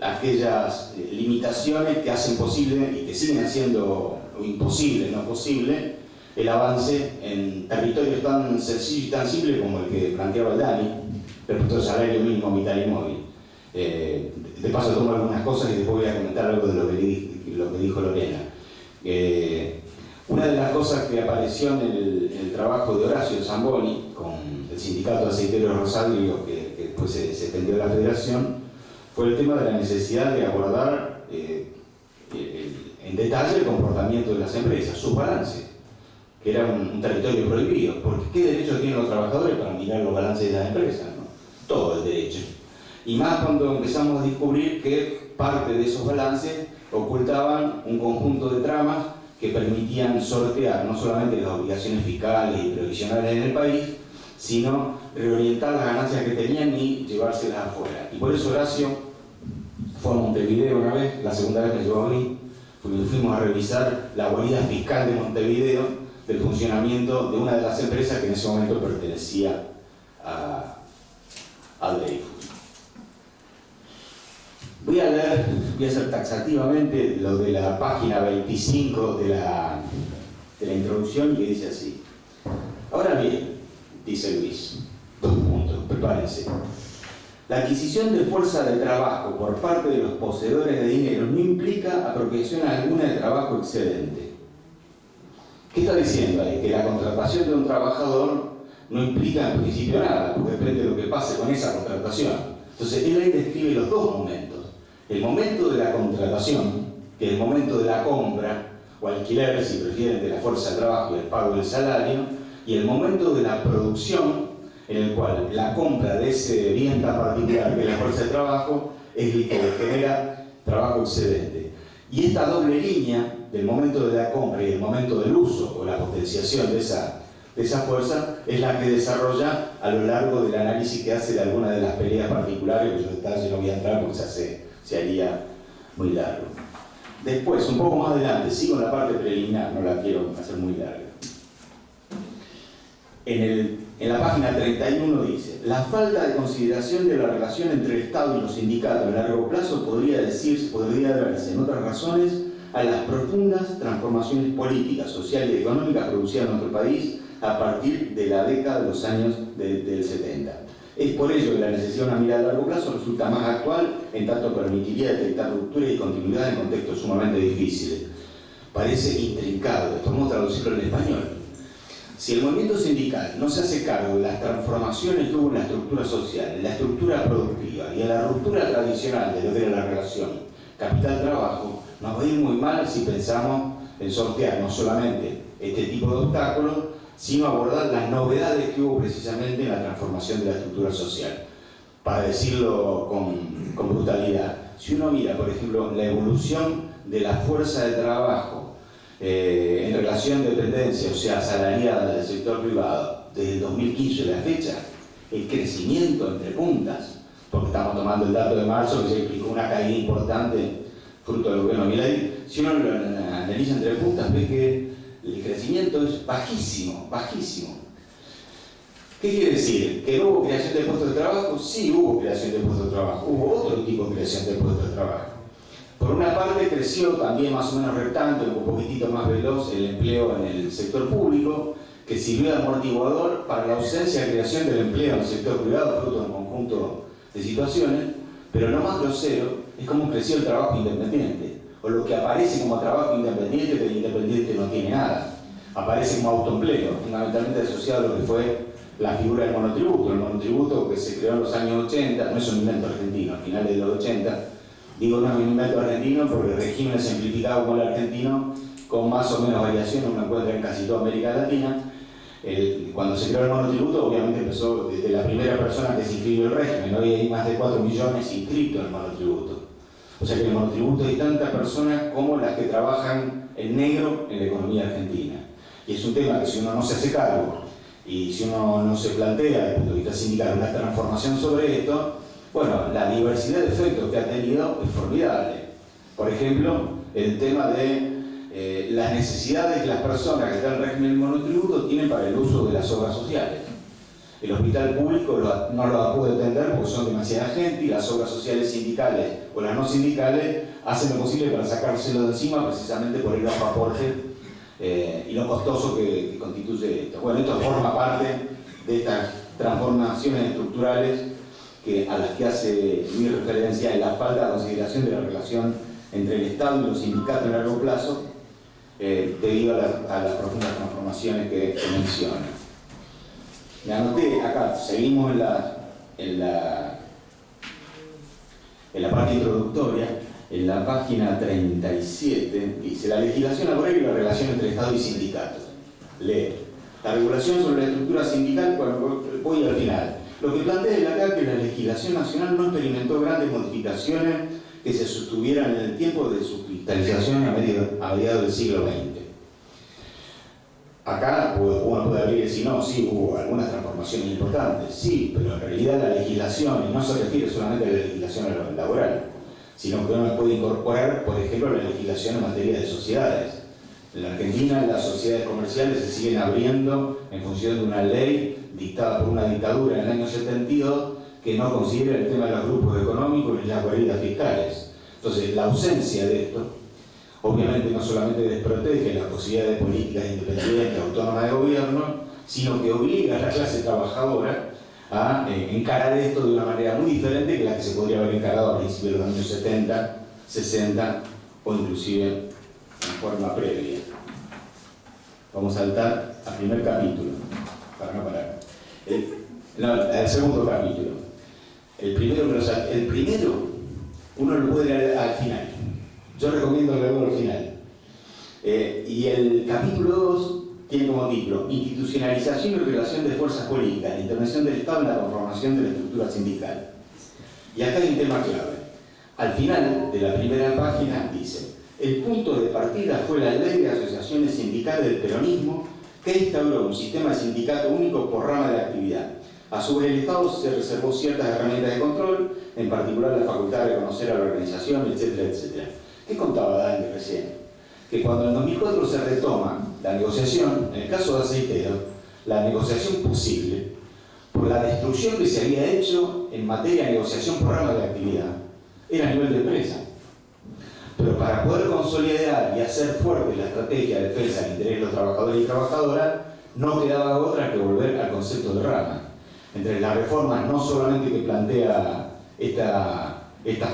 aquellas limitaciones que hacen posible y que siguen haciendo imposible, no posible, el avance en territorios tan sencillos y tan simples como el que planteaba el Dani respecto al salario mínimo vital y móvil. De paso tomo algunas cosas y después voy a comentar algo de lo que dijo Lorena. Una de las cosas que apareció en el trabajo de Horacio Zamboni con el sindicato de aceiteros Rosario, que después se extendió a la federación, fue el tema de la necesidad de abordar en detalle el comportamiento de las empresas, su balance, que era un territorio prohibido, porque ¿qué derecho tienen los trabajadores para mirar los balances de las empresas? ¿No? Todo el derecho. Y más cuando empezamos a descubrir que parte de esos balances ocultaban un conjunto de tramas que permitían sortear no solamente las obligaciones fiscales y previsionales en el país, sino reorientar las ganancias que tenían y llevárselas afuera. Y por eso Horacio fue a Montevideo una vez, la segunda vez me llevó a mí, fuimos a revisar la guarida fiscal de Montevideo del funcionamiento de una de las empresas que en ese momento pertenecía al Dreyfus. Voy a hacer taxativamente lo de la página 25 de la introducción, que dice así. Ahora bien, dice Luis, 2 puntos, prepárense. La adquisición de fuerza de trabajo por parte de los poseedores de dinero no implica apropiación alguna de trabajo excedente. ¿Qué está diciendo ahí? Que la contratación de un trabajador no implica en principio nada, porque depende de lo que pase con esa contratación. Entonces, él ahí describe los 2 momentos. El momento de la contratación, que es el momento de la compra o alquiler, si prefieren, de la fuerza de trabajo y el pago del salario, y el momento de la producción, en el cual la compra de ese bien tan particular que es la fuerza de trabajo es el que genera trabajo excedente. Y esta doble línea del momento de la compra y el momento del uso o la potenciación de esa fuerza es la que desarrolla a lo largo del análisis que hace de algunas de las peleas particulares, que yo en detalle no voy a entrar porque se haría muy largo. Después, un poco más adelante, sigo en la parte preliminar, no la quiero hacer muy larga. En la página 31 dice: la falta de consideración de la relación entre el Estado y los sindicatos a largo plazo podría deberse, en otras razones, a las profundas transformaciones políticas, sociales y económicas producidas en nuestro país a partir de la década de los años del 70. Es por ello que la necesidad de una mirada a largo plazo resulta más actual, en tanto permitiría detectar ruptura y continuidad en contextos sumamente difíciles. Parece intrincado, esto vamos a traducirlo en español. Si el movimiento sindical no se hace cargo de las transformaciones que hubo en la estructura social, en la estructura productiva y en la ruptura tradicional de lo que era la relación capital-trabajo, nos va a ir muy mal si pensamos en sortear no solamente este tipo de obstáculos, sino abordar las novedades que hubo precisamente en la transformación de la estructura social. Para decirlo con brutalidad, si uno mira, por ejemplo, la evolución de la fuerza de trabajo en relación de dependencia, o sea, asalariada del sector privado, desde el 2015 a la fecha, el crecimiento entre puntas, porque estamos tomando el dato de marzo que se implicó una caída importante fruto del gobierno de Milei, si uno lo analiza entre puntas, ve que el crecimiento es bajísimo, bajísimo. ¿Qué quiere decir? ¿Que no hubo creación de puestos de trabajo? Sí, hubo creación de puestos de trabajo, hubo otro tipo de creación de puestos de trabajo. Por una parte creció también más o menos rectante, un poquitito más veloz el empleo en el sector público, que sirvió de amortiguador para la ausencia de creación del empleo en el sector privado, fruto de un conjunto de situaciones, pero lo más grosero es cómo creció el trabajo independiente, o lo que aparece como trabajo independiente, que el independiente no tiene nada. Aparece como autoempleo, fundamentalmente asociado a lo que fue la figura del monotributo. El monotributo que se creó en los años 80, no es un invento argentino, a finales de los 80, digo no es un invento argentino porque el régimen simplificado como el argentino, con más o menos variación, uno encuentra en casi toda América Latina. Cuando se creó el monotributo, obviamente empezó desde la primera persona que se inscribió en el régimen. Hoy hay más de 4 millones inscritos en el monotributo. O sea que en el monotributo hay tantas personas como las que trabajan en negro en la economía argentina. Y es un tema que si uno no se hace cargo y si uno no se plantea desde el punto de vista sindical una transformación sobre esto, bueno, la diversidad de efectos que ha tenido es formidable. Por ejemplo, el tema de las necesidades que las personas que están en régimen del monotributo tienen para el uso de las obras sociales. El hospital público no lo puede atender porque son demasiada gente y las obras sociales sindicales o las no sindicales hacen lo posible para sacárselo de encima precisamente por el bajo aporte y lo costoso que constituye esto. Bueno, esto forma parte de estas transformaciones estructurales a las que hace mi referencia en la falta de consideración de la relación entre el Estado y los sindicatos a largo plazo debido a las profundas transformaciones que menciona. Me anoté acá, seguimos en la parte introductoria, en la página 37, dice: la legislación laboral y la relación entre Estado y sindicatos. Lee: la regulación sobre la estructura sindical, bueno, voy al final. Lo que plantea es acá que la legislación nacional no experimentó grandes modificaciones que se sostuvieran en el tiempo de su cristalización a mediados del siglo XX. Acá uno puede abrir y decir, no, sí, hubo algunas transformaciones importantes, sí, pero en realidad la legislación, y no se refiere solamente a la legislación laboral, sino que uno puede incorporar, por ejemplo, la legislación en materia de sociedades. En la Argentina las sociedades comerciales se siguen abriendo en función de una ley dictada por una dictadura en el año 72 que no considera el tema de los grupos económicos ni las guaridas fiscales. Entonces, la ausencia de esto obviamente no solamente desprotege las posibilidades de políticas independientes, autónomas de gobierno, sino que obliga a la clase trabajadora a encarar esto de una manera muy diferente que la que se podría haber encarado a principios de los años 70, 60 o inclusive en forma previa. Vamos a saltar al primer capítulo, para no parar. El segundo capítulo. El primero uno lo puede leer al final. Yo recomiendo leerlo al final. Y el capítulo 2 tiene como título: institucionalización y relación de fuerzas políticas, la intervención del Estado en la conformación de la estructura sindical. Y acá hay un tema clave. Al final de la primera página dice: el punto de partida fue la ley de asociaciones sindicales del peronismo que instauró un sistema de sindicato único por rama de actividad. A su vez, el Estado se reservó ciertas herramientas de control, en particular la facultad de reconocer a la organización, etcétera, etcétera. ¿Qué contaba Dani recién? Que cuando en 2004 se retoma la negociación, en el caso de Aceitero, la negociación posible, por la destrucción que se había hecho en materia de negociación por rama de actividad, era a nivel de empresa. Pero para poder consolidar y hacer fuerte la estrategia de defensa del interés de los trabajadores y trabajadoras, no quedaba otra que volver al concepto de rama. Entre las reformas no solamente que plantea esta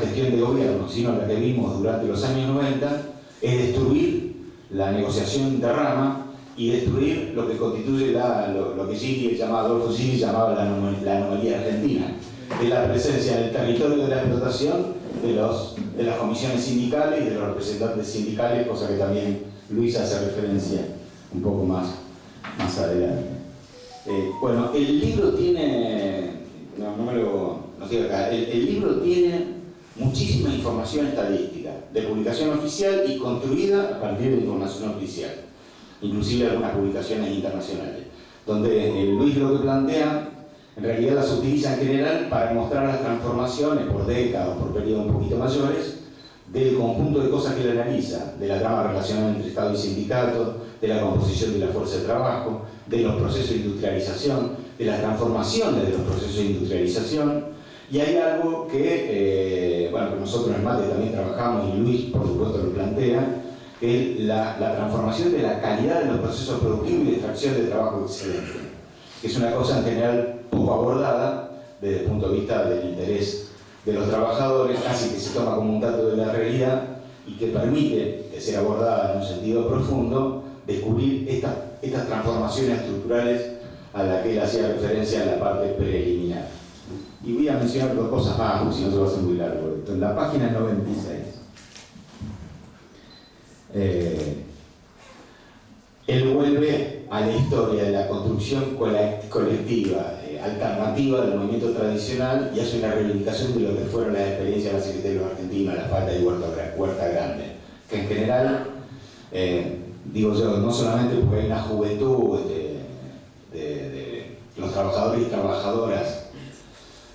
gestión de gobierno, sino la que vimos durante los años 90, es destruir la negociación de rama y destruir lo que constituye lo que Adolfo Gigi llamaba la anomalía argentina, que es la presencia en el territorio de la explotación de las comisiones sindicales y de los representantes sindicales, cosa que también Luis hace referencia un poco más adelante. Bueno, el libro tiene... No estoy acá. El libro tiene muchísima información estadística, de publicación oficial y construida a partir de información oficial, inclusive algunas publicaciones internacionales, donde Luis lo que plantea, en realidad las utiliza en general para mostrar las transformaciones por décadas o por periodos un poquito mayores del conjunto de cosas que él analiza, de la trama relacional entre Estado y sindicato, de la composición de la fuerza de trabajo, de los procesos de industrialización, de las transformaciones de los procesos de industrialización. Y hay algo que, que nosotros en Mate también trabajamos y Luis por supuesto lo plantea, que es la transformación de la calidad de los procesos productivos y de extracción de trabajo excelente, que es una cosa en general poco abordada desde el punto de vista del interés de los trabajadores, casi que se toma como un dato de la realidad y que permite, de ser abordada en un sentido profundo, descubrir estas transformaciones estructurales a las que él hacía referencia en la parte preliminar. Y voy a mencionar dos cosas más, porque si no se va a hacer muy largo. En la página 96, él vuelve a la historia de la construcción colectiva, alternativa del movimiento tradicional, y hace una reivindicación de lo que fueron las experiencias de la Secretaría de los Argentinos, la falta de Huerta Grande, que en general, digo yo, no solamente porque hay una juventud de los trabajadores y trabajadoras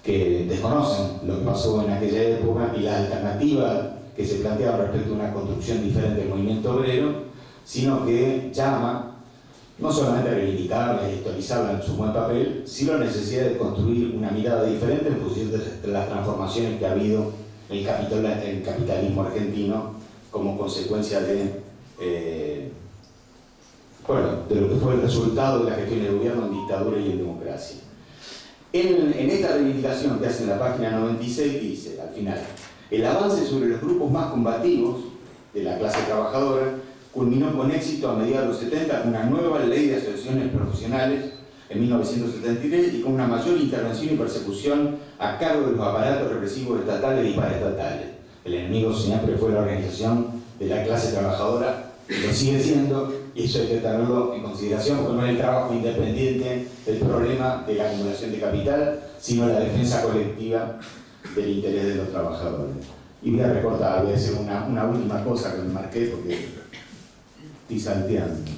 que desconocen lo que pasó en aquella época y la alternativa que se planteaba respecto a una construcción diferente del movimiento obrero, sino que llama no solamente a reivindicarla y historizarla en su buen papel, sino la necesidad de construir una mirada diferente en función de las transformaciones que ha habido en el capitalismo argentino como consecuencia de lo que fue el resultado de la gestión del gobierno en dictadura y en democracia. En esta reivindicación que hace en la página 96 dice, al final, el avance sobre los grupos más combativos de la clase trabajadora culminó con éxito a mediados de los 70 con una nueva ley de asociaciones profesionales en 1973 y con una mayor intervención y persecución a cargo de los aparatos represivos estatales y paraestatales. El enemigo siempre fue la organización de la clase trabajadora, y lo sigue siendo, y eso hay que tenerlo en consideración, porque no es el trabajo independiente el problema de la acumulación de capital, sino la defensa colectiva del interés de los trabajadores. Y voy a recortar, voy a decir una última cosa que me marqué porque estoy salteando.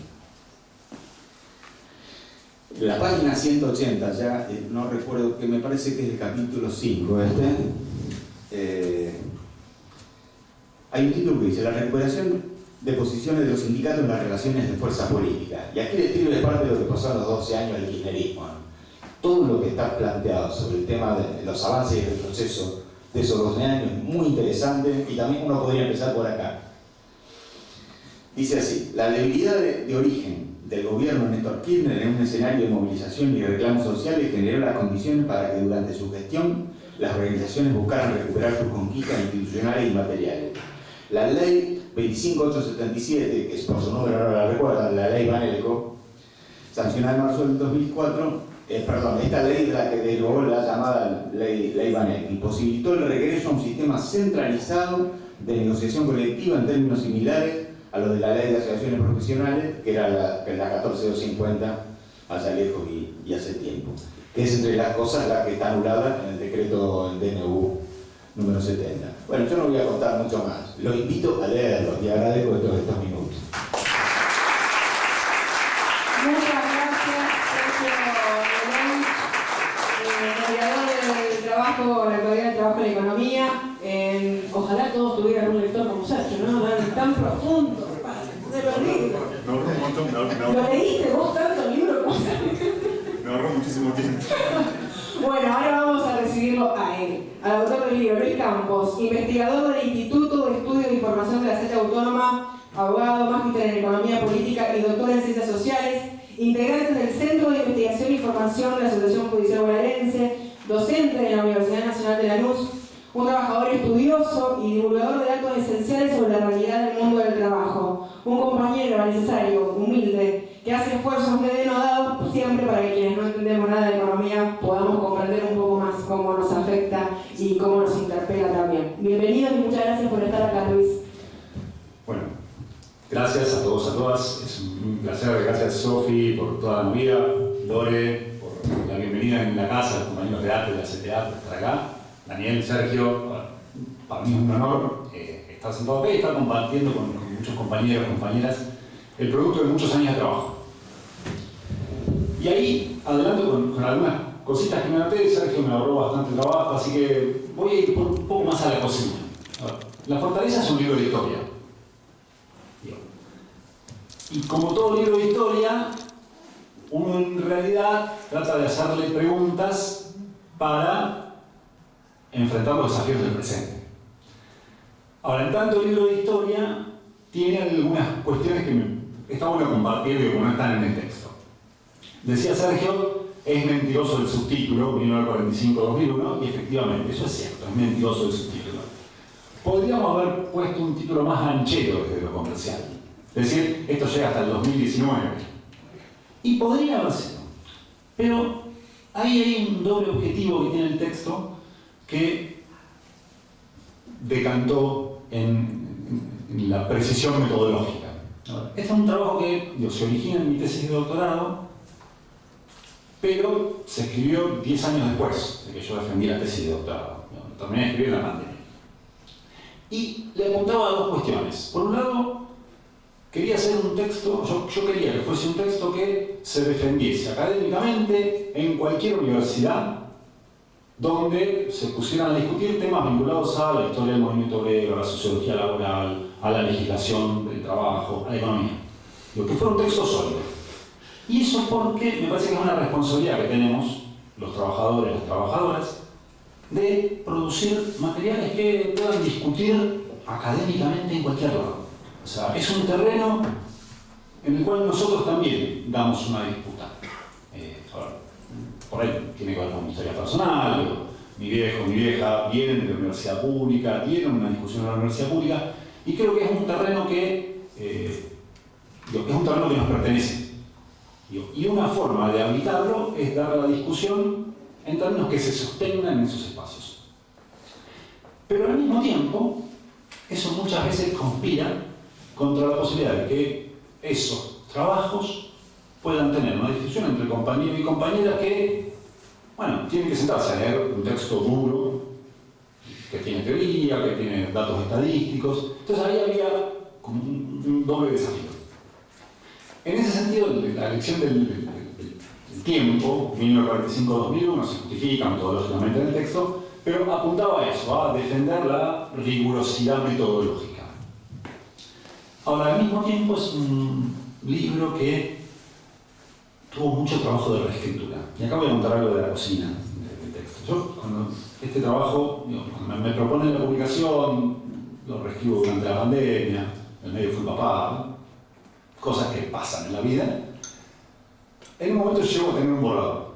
La página 180, ya no recuerdo, que me parece que es el capítulo 5 hay un título que dice la recuperación de posiciones de los sindicatos en las relaciones de fuerza política. Y aquí describe parte de lo que pasó en los 12 años del kirchnerismo, ¿no? Todo lo que está planteado sobre el tema de los avances y el retroceso de esos 12 años es muy interesante, y también uno podría empezar por acá. Dice así: la debilidad de origen del gobierno de Néstor Kirchner en un escenario de movilización y reclamos sociales generó las condiciones para que durante su gestión las organizaciones buscaran recuperar sus conquistas institucionales y materiales. La ley 25877, que es por su nombre no la recuerdan, la ley Banelco, sancionada en marzo del 2004, esta ley es la que derogó la llamada ley Banelco y posibilitó el regreso a un sistema centralizado de negociación colectiva en términos similares a lo de la ley de asociaciones profesionales, que era la 14250, allá lejos y hace tiempo, que es entre las cosas la que está anulada en el decreto del DNU número 70. Bueno, yo no voy a contar mucho más, los invito a leerlo y agradezco todos estos minutos. Muchas gracias, Sergio Melón, mediador del trabajo, la Autoridad del Trabajo y la Economía. Ojalá todos tuvieran un lector como Sergio, ¿no? Tan profundo, de los libros. Me ahorró un montón. ¿Lo leíste vos tanto el libro como Sergio? Me ahorró muchísimo tiempo. Bueno, ahora vamos a recibirlo a él, al autor del libro, Luis Campos, investigador del Instituto de Estudio de Información de la Sede Autónoma, abogado, magíster en Economía Política y doctor en Ciencias Sociales, integrante del Centro de Investigación e Información de la Asociación Judicial Bonaerense, docente de la Universidad Nacional de Lanús, un trabajador estudioso y divulgador de datos esenciales sobre la realidad del mundo del trabajo, un compañero necesario, humilde, que hace esfuerzos denodados siempre para que quienes no entendemos nada de economía podamos comprender un poco más cómo nos afecta y cómo nos interpela también. Bienvenidos y muchas gracias por estar acá, Luis. Bueno, gracias a todos, a todas. Es un placer, gracias Sofi por toda la movida, Lore por la bienvenida en la casa, los compañeros de arte de la CTA por estar acá, Daniel, Sergio, para mí es un honor estar sentado acá y estar compartiendo con muchos compañeros y compañeras el producto de muchos años de trabajo. Y ahí adelanto con algunas cositas que me anoté. Sergio me ahorró bastante trabajo, así que voy a ir un poco más a la cocina. La Fortaleza es un libro de historia. Y como todo libro de historia, uno en realidad trata de hacerle preguntas para enfrentar los desafíos del presente. Ahora, en tanto el libro de historia tiene algunas cuestiones que está bueno compartir y que no están en el texto. Decía Sergio, es mentiroso el subtítulo, 1945-2001, y efectivamente, eso es cierto, es mentiroso el subtítulo. Podríamos haber puesto un título más anchero desde lo comercial. Es decir, esto llega hasta el 2019. Y podría haber sido. Pero ahí hay un doble objetivo que tiene el texto que decantó en la precisión metodológica. Este es un trabajo que se origina en mi tesis de doctorado, pero se escribió 10 años después de que yo defendí la tesis de doctorado. Terminé de escribir en la pandemia. Y le apuntaba a dos cuestiones. Por un lado, quería hacer un texto, yo quería que fuese un texto que se defendiese académicamente en cualquier universidad donde se pusieran a discutir temas vinculados a la historia del movimiento obrero, a la sociología laboral, a la legislación del trabajo, a la economía. Digo, que fuera un texto sólido. Y eso porque me parece que es una responsabilidad que tenemos los trabajadores y las trabajadoras de producir materiales que puedan discutir académicamente en cualquier lado. O sea, es un terreno en el cual nosotros también damos una disputa. Ahora, por ahí tiene que ver con mi historia personal, digo, mi viejo, mi vieja vienen de la universidad pública, tienen una discusión en la universidad pública, y creo que es un terreno que nos pertenece. Y una forma de habitarlo es dar la discusión en términos que se sostengan en esos espacios. Pero al mismo tiempo, eso muchas veces conspira contra la posibilidad de que esos trabajos puedan tener una discusión entre compañeros y compañeras que, bueno, tienen que sentarse a leer un texto duro, que tiene teoría, que tiene datos estadísticos. Entonces ahí había como un doble desafío. En ese sentido, la elección del tiempo, 1945-2001, se justifica metodológicamente en el texto, pero apuntaba a eso, a defender la rigurosidad metodológica. Ahora, al mismo tiempo es un libro que tuvo mucho trabajo de reescritura. Y acá voy a contar algo de la cocina del texto. Yo, cuando este trabajo, cuando me proponen la publicación, lo reescribo durante la pandemia, en medio fui papá, cosas que pasan en la vida. En un momento llego a tener un borrador.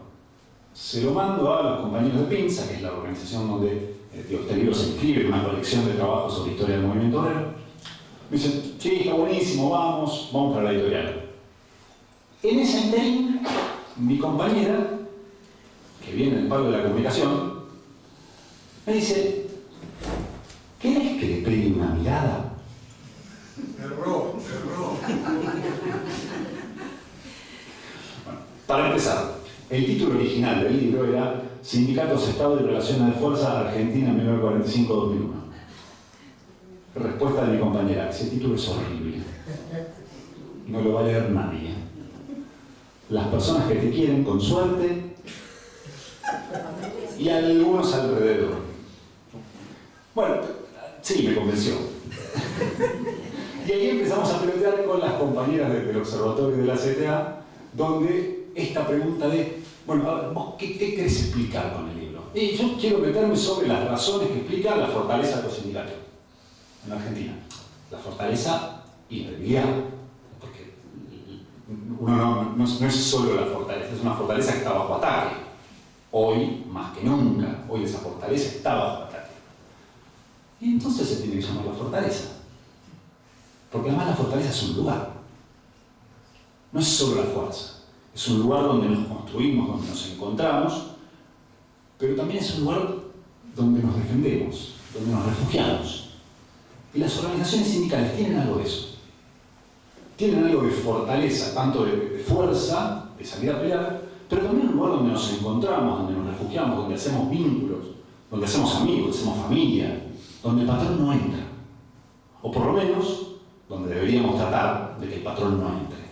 Se lo mando a los compañeros de Pinza, que es la organización donde este libro se inscribe, una colección de trabajos sobre historia del movimiento obrero. Me dicen, sí, está buenísimo, vamos para la editorial. En ese interín, mi compañera, que viene del palo de la comunicación, me dice, ¿querés que le pegue una mirada? Erró. Bueno, para empezar, el título original del libro era Sindicatos, Estado y Relaciones de Fuerza Argentina 1945-2001. Respuesta de mi compañera, ese título es horrible. No lo va a leer nadie. Las personas que te quieren con suerte y algunos alrededor. Bueno, sí, me convenció. Y ahí empezamos a pelotear con las compañeras del observatorio de la CTA, donde esta pregunta de, bueno, a ver, ¿vos qué querés explicar con el libro? Y yo quiero meterme sobre las razones que explican la fortaleza de los sindicatos en Argentina. La fortaleza y la debilidad, porque uno no es solo la fortaleza, es una fortaleza que está bajo ataque. Hoy, más que nunca, hoy esa fortaleza está bajo ataque. Y entonces se tiene que llamar la fortaleza. Porque además la fortaleza es un lugar. No es solo la fuerza. Es un lugar donde nos construimos, donde nos encontramos, pero también es un lugar donde nos defendemos, donde nos refugiamos. Y las organizaciones sindicales tienen algo de eso. Tienen algo de fortaleza, tanto de fuerza, de salir a pelear, pero también un lugar donde nos encontramos, donde nos refugiamos, donde hacemos vínculos, donde hacemos amigos, hacemos familia, donde el patrón no entra. O por lo menos, donde deberíamos tratar de que el patrón no entre.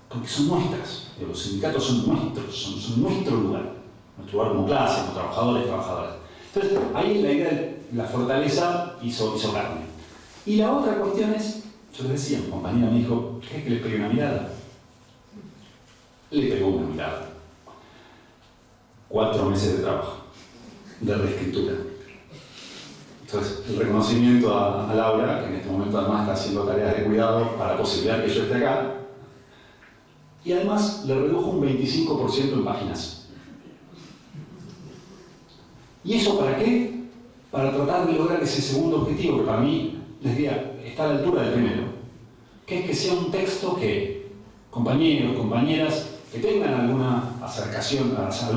Porque son nuestras, los sindicatos son nuestros, son nuestro lugar como clase, como trabajadores y trabajadoras. Entonces, ahí la idea de la fortaleza hizo carne. Y la otra cuestión es, yo les decía, mi compañera me dijo, ¿querés que le pegue una mirada? Le pegó una mirada. 4 meses de trabajo, de reescritura. Entonces, el reconocimiento a Laura, que en este momento además está haciendo tareas de cuidado para posibilitar que yo esté acá, y además le redujo un 25% en páginas. ¿Y eso para qué? Para tratar de lograr ese segundo objetivo, que para mí, les diría, está a la altura del primero, que es que sea un texto que compañeros, compañeras, que tengan alguna algún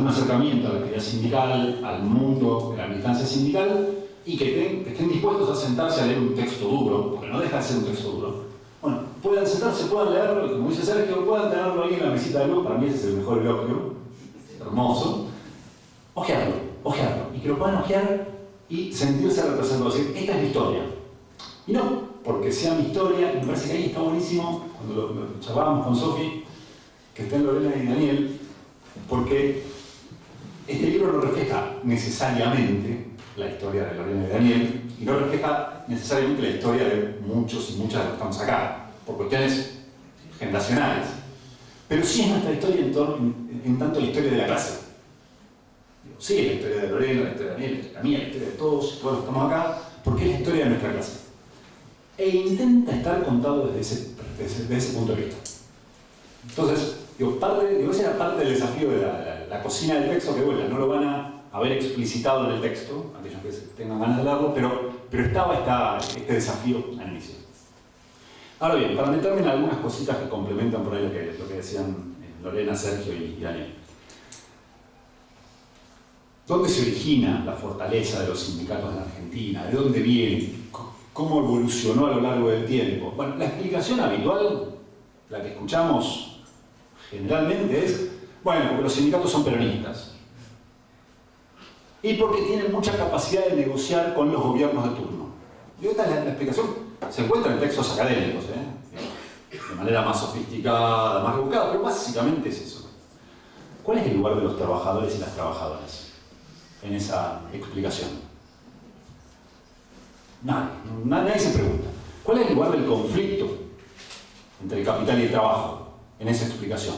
acercamiento a la actividad sindical, al mundo de la militancia sindical, y que estén dispuestos a sentarse a leer un texto duro, porque no deja de ser un texto duro. Bueno, puedan sentarse, puedan leerlo, como dice Sergio, puedan tenerlo ahí en la mesita de luz, para mí ese es el mejor elogio, hermoso. Ojearlo, y que lo puedan ojear y sentirse representados, decir, esta es mi historia. Y no porque sea mi historia, me parece que ahí está buenísimo, cuando lo charlábamos con Sofi, que está en Lorena y Daniel, porque este libro no refleja necesariamente la historia de Lorena y Daniel, y no refleja necesariamente la historia de muchos y muchas de los que estamos acá. por cuestiones generacionales. Pero sí es nuestra historia en tanto la historia de la clase. Sí, es la historia de Lorena, la historia de Daniel, la historia mía, la historia de todos los que estamos acá, porque es la historia de nuestra clase. E intenta estar contado desde ese punto de vista. Entonces, esa era parte del desafío de la cocina del texto, que bueno, no lo van a haber explicitado en el texto, aquellos que tengan ganas de leerlo, pero estaba este desafío al inicio. Ahora bien, para meterme en algunas cositas que complementan por ahí lo que decían Lorena, Sergio y Daniel. ¿Dónde se origina la fortaleza de los sindicatos en Argentina? ¿De dónde viene? ¿Cómo evolucionó a lo largo del tiempo? Bueno, la explicación habitual, la que escuchamos generalmente es, bueno, porque los sindicatos son peronistas. Y porque tienen mucha capacidad de negociar con los gobiernos de turno. Y esta es la explicación. Se encuentra en textos académicos, de manera más sofisticada, más rebuscada, pero básicamente es eso. ¿Cuál es el lugar de los trabajadores y las trabajadoras en esa explicación? Nadie se pregunta. ¿Cuál es el lugar del conflicto entre el capital y el trabajo en esa explicación?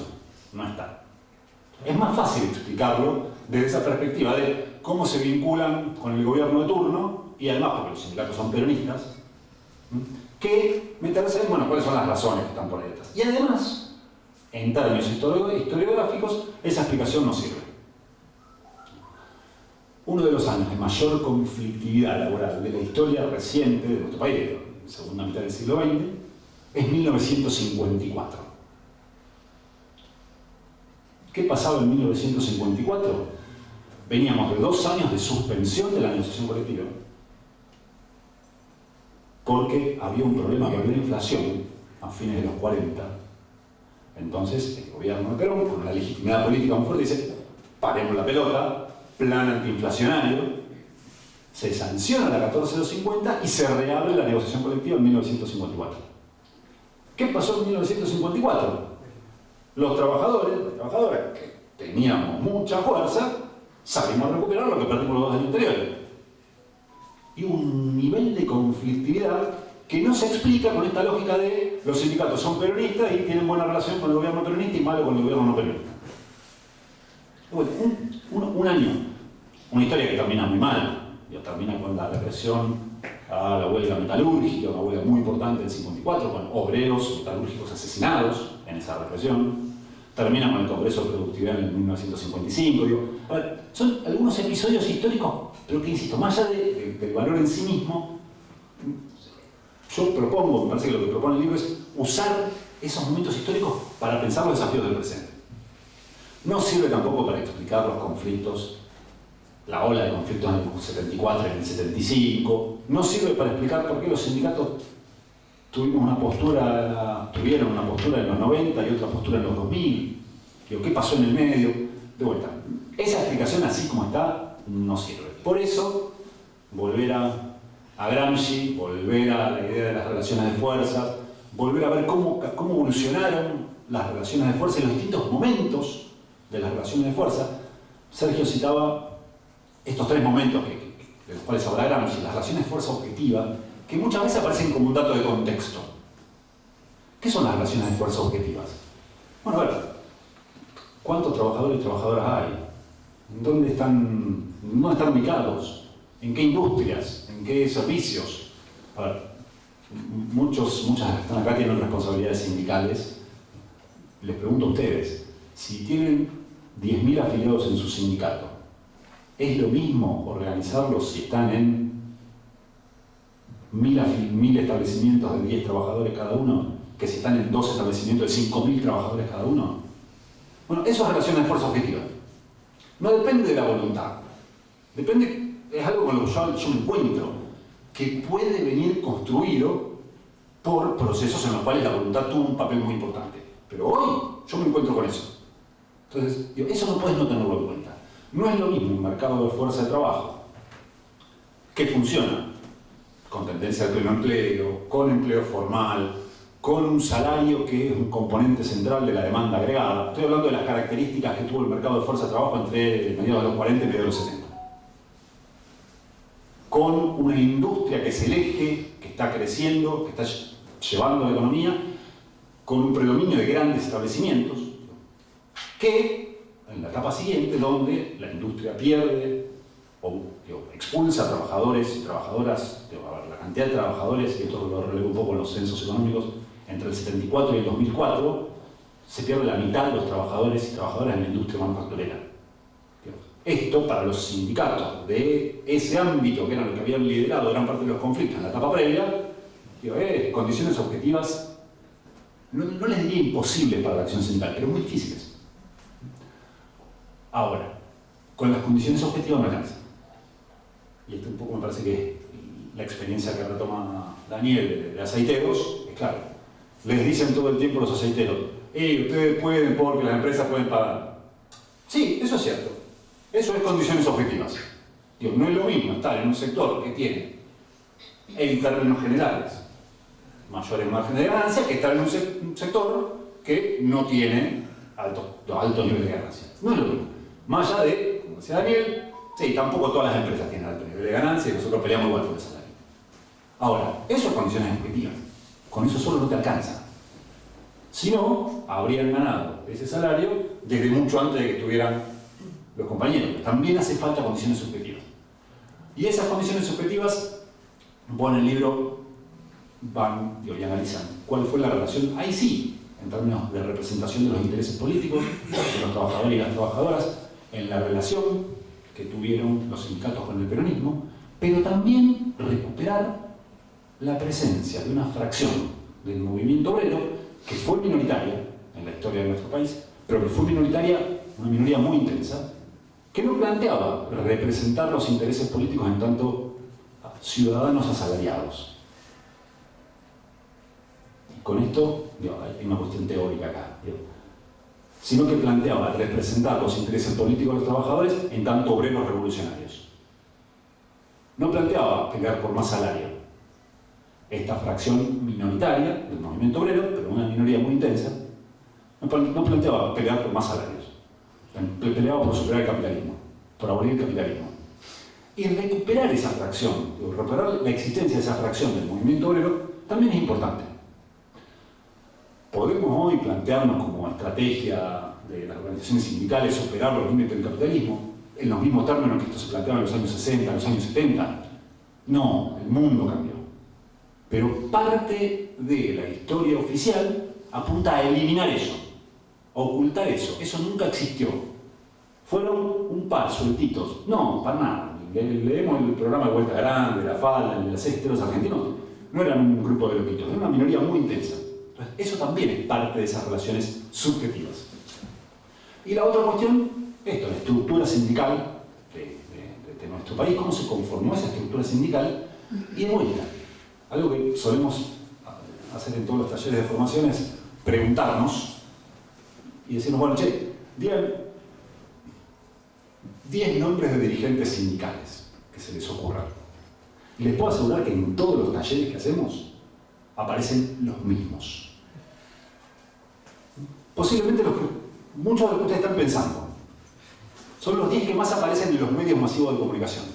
No está. Es más fácil explicarlo desde esa perspectiva de cómo se vinculan con el gobierno de turno, y además porque los sindicatos son peronistas, que meterse en, bueno, cuáles son las razones que están por ahí detrás. Y además, en términos historiográficos, esa explicación no sirve. Uno de los años de mayor conflictividad laboral de la historia reciente de nuestro país, de la segunda mitad del siglo XX, es 1954. ¿Qué pasaba en 1954? Veníamos de 2 años de suspensión de la negociación colectiva, porque había un problema con la inflación a fines de los 40. Entonces, el gobierno de Perón, con una legitimidad política muy fuerte, dice: paremos la pelota, plan antiinflacionario, se sanciona la 14250 y se reabre la negociación colectiva en 1954. ¿Qué pasó en 1954? Los trabajadores, las trabajadoras, que teníamos mucha fuerza, salimos a recuperar lo que perdimos los 2 años anteriores. Y un nivel de conflictividad que no se explica con esta lógica de los sindicatos son peronistas y tienen buena relación con el gobierno peronista y malo con el gobierno no peronista. Bueno, un año, una historia que termina muy mal, termina con la represión a la huelga metalúrgica, una huelga muy importante del 54, con obreros metalúrgicos asesinados en esa represión. Termina con el Congreso de Productividad en 1955. A ver, son algunos episodios históricos, pero que, insisto, más allá del valor en sí mismo, yo propongo, me parece que lo que propone el libro es usar esos momentos históricos para pensar los desafíos del presente. No sirve tampoco para explicar los conflictos, la ola de conflictos en el 74 y en el 75. No sirve para explicar por qué los sindicatos tuvieron una postura en los 90 y otra postura en los 2000. ¿Qué pasó en el medio? De vuelta, esa explicación así como está no sirve. Por eso, volver a Gramsci, volver a la idea de las relaciones de fuerzas, volver a ver cómo evolucionaron las relaciones de fuerza y los distintos momentos de las relaciones de fuerza. Sergio citaba estos 3 momentos de los cuales habla Gramsci, las relaciones de fuerza objetiva, que muchas veces aparecen como un dato de contexto. ¿Qué son las relaciones de fuerza objetivas? Bueno, a ver, ¿cuántos trabajadores y trabajadoras hay? ¿Dónde están ubicados? ¿En qué industrias? ¿En qué servicios? A ver, muchas que están acá tienen responsabilidades sindicales. Les pregunto a ustedes, si tienen 10.000 afiliados en su sindicato, ¿es lo mismo organizarlos si están en 1.000 establecimientos de 10 trabajadores cada uno, que si están en 2 establecimientos de 5.000 trabajadores cada uno? Bueno, eso es relación de fuerza objetiva. No depende de la voluntad. Depende, es algo con lo que yo me encuentro, que puede venir construido por procesos en los cuales la voluntad tuvo un papel muy importante. Pero hoy yo me encuentro con eso. Entonces, eso no puedes no tenerlo en cuenta. No es lo mismo un mercado de fuerza de trabajo que funciona con tendencia al pleno empleo, con empleo formal, con un salario que es un componente central de la demanda agregada. Estoy hablando de las características que tuvo el mercado de fuerza de trabajo entre mediados de los 40 y mediados de los 70. Con una industria que es el eje, que está creciendo, que está llevando la economía, con un predominio de grandes establecimientos, que en la etapa siguiente, donde la industria pierde o expulsa a trabajadores y trabajadoras, la cantidad de trabajadores, y esto lo relevo un poco en los censos económicos, entre el 74 y el 2004, se pierde la mitad de los trabajadores y trabajadoras en la industria manufacturera. Esto, para los sindicatos de ese ámbito, que eran los que habían liderado gran parte de los conflictos en la etapa previa, condiciones objetivas, no les diría imposibles para la acción sindical, pero muy difíciles. Ahora, con las condiciones objetivas no alcanza. Y esto un poco me parece que la experiencia que retoma Daniel de aceiteros es claro. Les dicen todo el tiempo los aceiteros, ustedes pueden porque las empresas pueden pagar. Sí, eso es cierto. Eso es condiciones objetivas. Digo, no es lo mismo estar en un sector que tiene, en términos generales, mayores márgenes de ganancia que estar en un sector que no tiene alto nivel de ganancia. No es lo mismo. Más allá de, como decía Daniel, sí, tampoco todas las empresas tienen alto nivel de ganancia y nosotros peleamos igual por el salario. Ahora, eso es condiciones objetivas. Con eso solo no te alcanza. Si no, habrían ganado ese salario desde mucho antes de que estuvieran los compañeros. También hace falta condiciones subjetivas. Y esas condiciones subjetivas, en el libro van y analizan cuál fue la relación, ahí sí, en términos de representación de los intereses políticos, de los trabajadores y las trabajadoras, en la relación que tuvieron los sindicatos con el peronismo, pero también recuperar la presencia de una fracción del movimiento obrero que fue minoritaria en la historia de nuestro país, pero que fue minoritaria, una minoría muy intensa, que no planteaba representar los intereses políticos en tanto ciudadanos asalariados. Y con esto, hay una cuestión teórica acá, sino que planteaba representar los intereses políticos de los trabajadores en tanto obreros revolucionarios. No planteaba pelear por más salario. Esta fracción minoritaria del movimiento obrero, pero una minoría muy intensa, no planteaba pelear por más salarios. Peleaba por superar el capitalismo, por abolir el capitalismo. Y recuperar esa fracción, recuperar la existencia de esa fracción del movimiento obrero, también es importante. Podemos hoy plantearnos como estrategia de las organizaciones sindicales superar los límites del capitalismo, en los mismos términos que esto se planteaba en los años 60, en los años 70. No, el mundo cambió. Pero parte de la historia oficial apunta a eliminar eso, a ocultar eso. Eso nunca existió. Fueron un par sueltitos. No, para nada. Leemos el programa de Vuelta Grande, La Falda, el de las Seis Teros Argentinos. No eran un grupo de loquitos, era una minoría muy intensa. Entonces, eso también es parte de esas relaciones subjetivas. Y la otra cuestión, la estructura sindical de nuestro país, cómo se conformó esa estructura sindical y de vuelta. Algo que solemos hacer en todos los talleres de formación es preguntarnos y decirnos, bueno, digan 10 nombres de dirigentes sindicales que se les ocurran. Y les puedo asegurar que en todos los talleres que hacemos aparecen los mismos. Posiblemente muchos de los que ustedes están pensando son los 10 que más aparecen en los medios masivos de comunicación.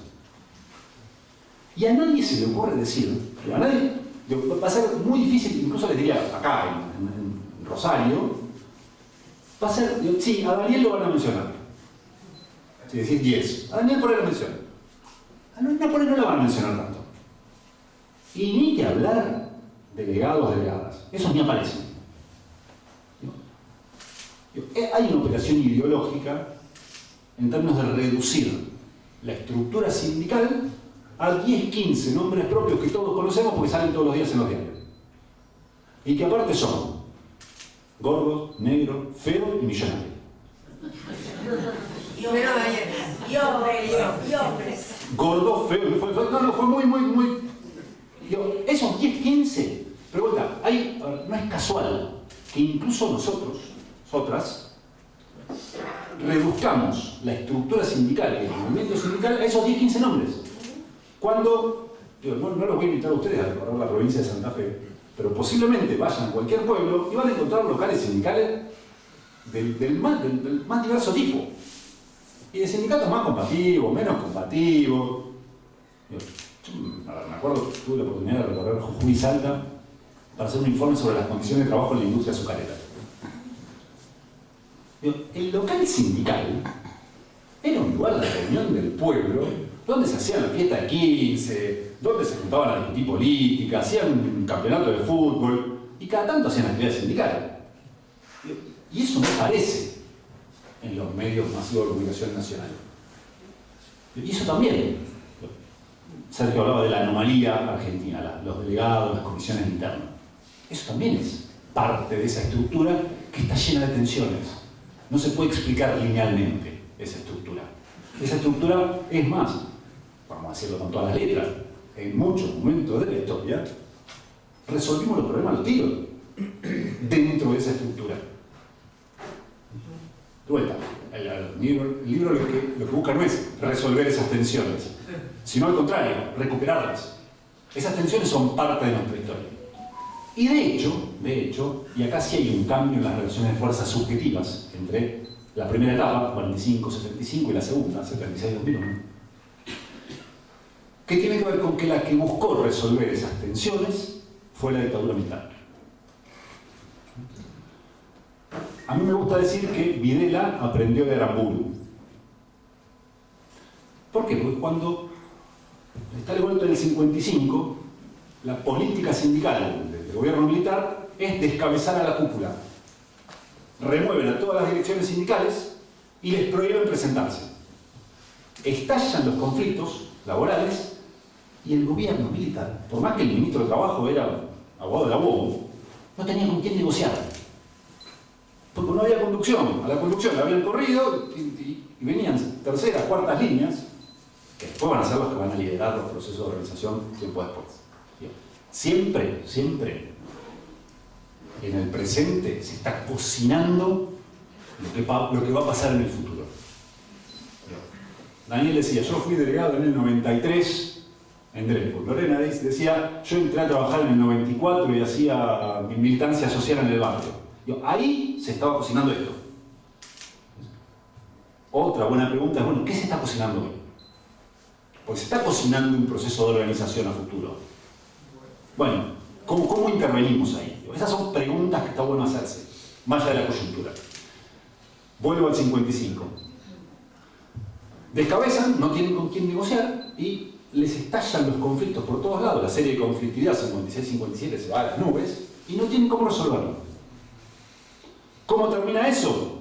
Y a nadie se le ocurre decir, a nadie, va a ser muy difícil, incluso les diría acá en Rosario, va a ser, sí, a Daniel lo van a mencionar. Si decís 10, a Daniel por ahí lo mencionan. A Lorena por ahí no lo van a mencionar tanto. Y ni que hablar delegados, delegadas. Esos ni aparecen. Hay una operación ideológica en términos de reducir la estructura sindical a 10, 15 nombres propios que todos conocemos porque salen todos los días en los diarios. Y que aparte son gordos, negros, feos y millonarios. Y hombres. Gordos, feos, fue muy... Esos 10, 15, pregunta, no es casual que incluso nosotras, reduzcamos la estructura sindical y el movimiento sindical a esos 10, 15 nombres. Cuando, no los voy a invitar a ustedes a recorrer la provincia de Santa Fe, pero posiblemente vayan a cualquier pueblo y van a encontrar locales sindicales del más diverso tipo. Y de sindicatos más combativos, menos combativos. Me acuerdo, tuve la oportunidad de recorrer Jujuy y Salta, para hacer un informe sobre las condiciones de trabajo en la industria azucarera. El local sindical era un lugar de reunión del pueblo donde se hacían las fiestas de 15, donde se juntaban a discutir política, hacían un campeonato de fútbol y cada tanto hacían actividades sindicales. Y eso no aparece en los medios masivos de comunicación nacional. Y eso también. Sergio hablaba de la anomalía argentina, los delegados, las comisiones internas. Eso también es parte de esa estructura que está llena de tensiones. No se puede explicar linealmente esa estructura. Esa estructura es más, vamos a decirlo con todas las letras, en muchos momentos de la historia resolvimos los problemas a los tiros dentro de esa estructura. De vuelta, el libro lo que busca no es resolver esas tensiones, sino al contrario, recuperarlas. Esas tensiones son parte de nuestra historia. Y de hecho, y acá sí hay un cambio en las relaciones de fuerzas subjetivas entre la primera etapa, 45-75, y la segunda, 76-2001, que tiene que ver con que la que buscó resolver esas tensiones fue la dictadura militar. A mí me gusta decir que Videla aprendió de Aramburu. ¿Por qué? Porque cuando está el golpe del 55, la política sindical del gobierno militar es descabezar a la cúpula. Remueven a todas las direcciones sindicales y les prohíben presentarse. Estallan los conflictos laborales y el gobierno militar, por más que el ministro de Trabajo era abogado de la UOM, no tenía con quién negociar. Porque no había conducción. A la conducción la habían corrido y venían terceras, cuartas líneas, que después van a ser los que van a liderar los procesos de organización tiempo después. Siempre en el presente se está cocinando lo que va a pasar en el futuro. Daniel decía, yo fui delegado en el 93 en Dreyfus. Lorena decía, yo entré a trabajar en el 94 y hacía mi militancia social en el barrio. Ahí se estaba cocinando esto. Otra buena pregunta es, bueno, ¿qué se está cocinando hoy? Porque se está cocinando un proceso de organización a futuro. Bueno, ¿cómo intervenimos ahí? Esas son preguntas que está bueno hacerse, más allá de la coyuntura. Vuelvo al 55. Descabezan, no tienen con quién negociar y les estallan los conflictos por todos lados. La serie de conflictividad 56-57 se va a las nubes y no tienen cómo resolverlo. ¿Cómo termina eso?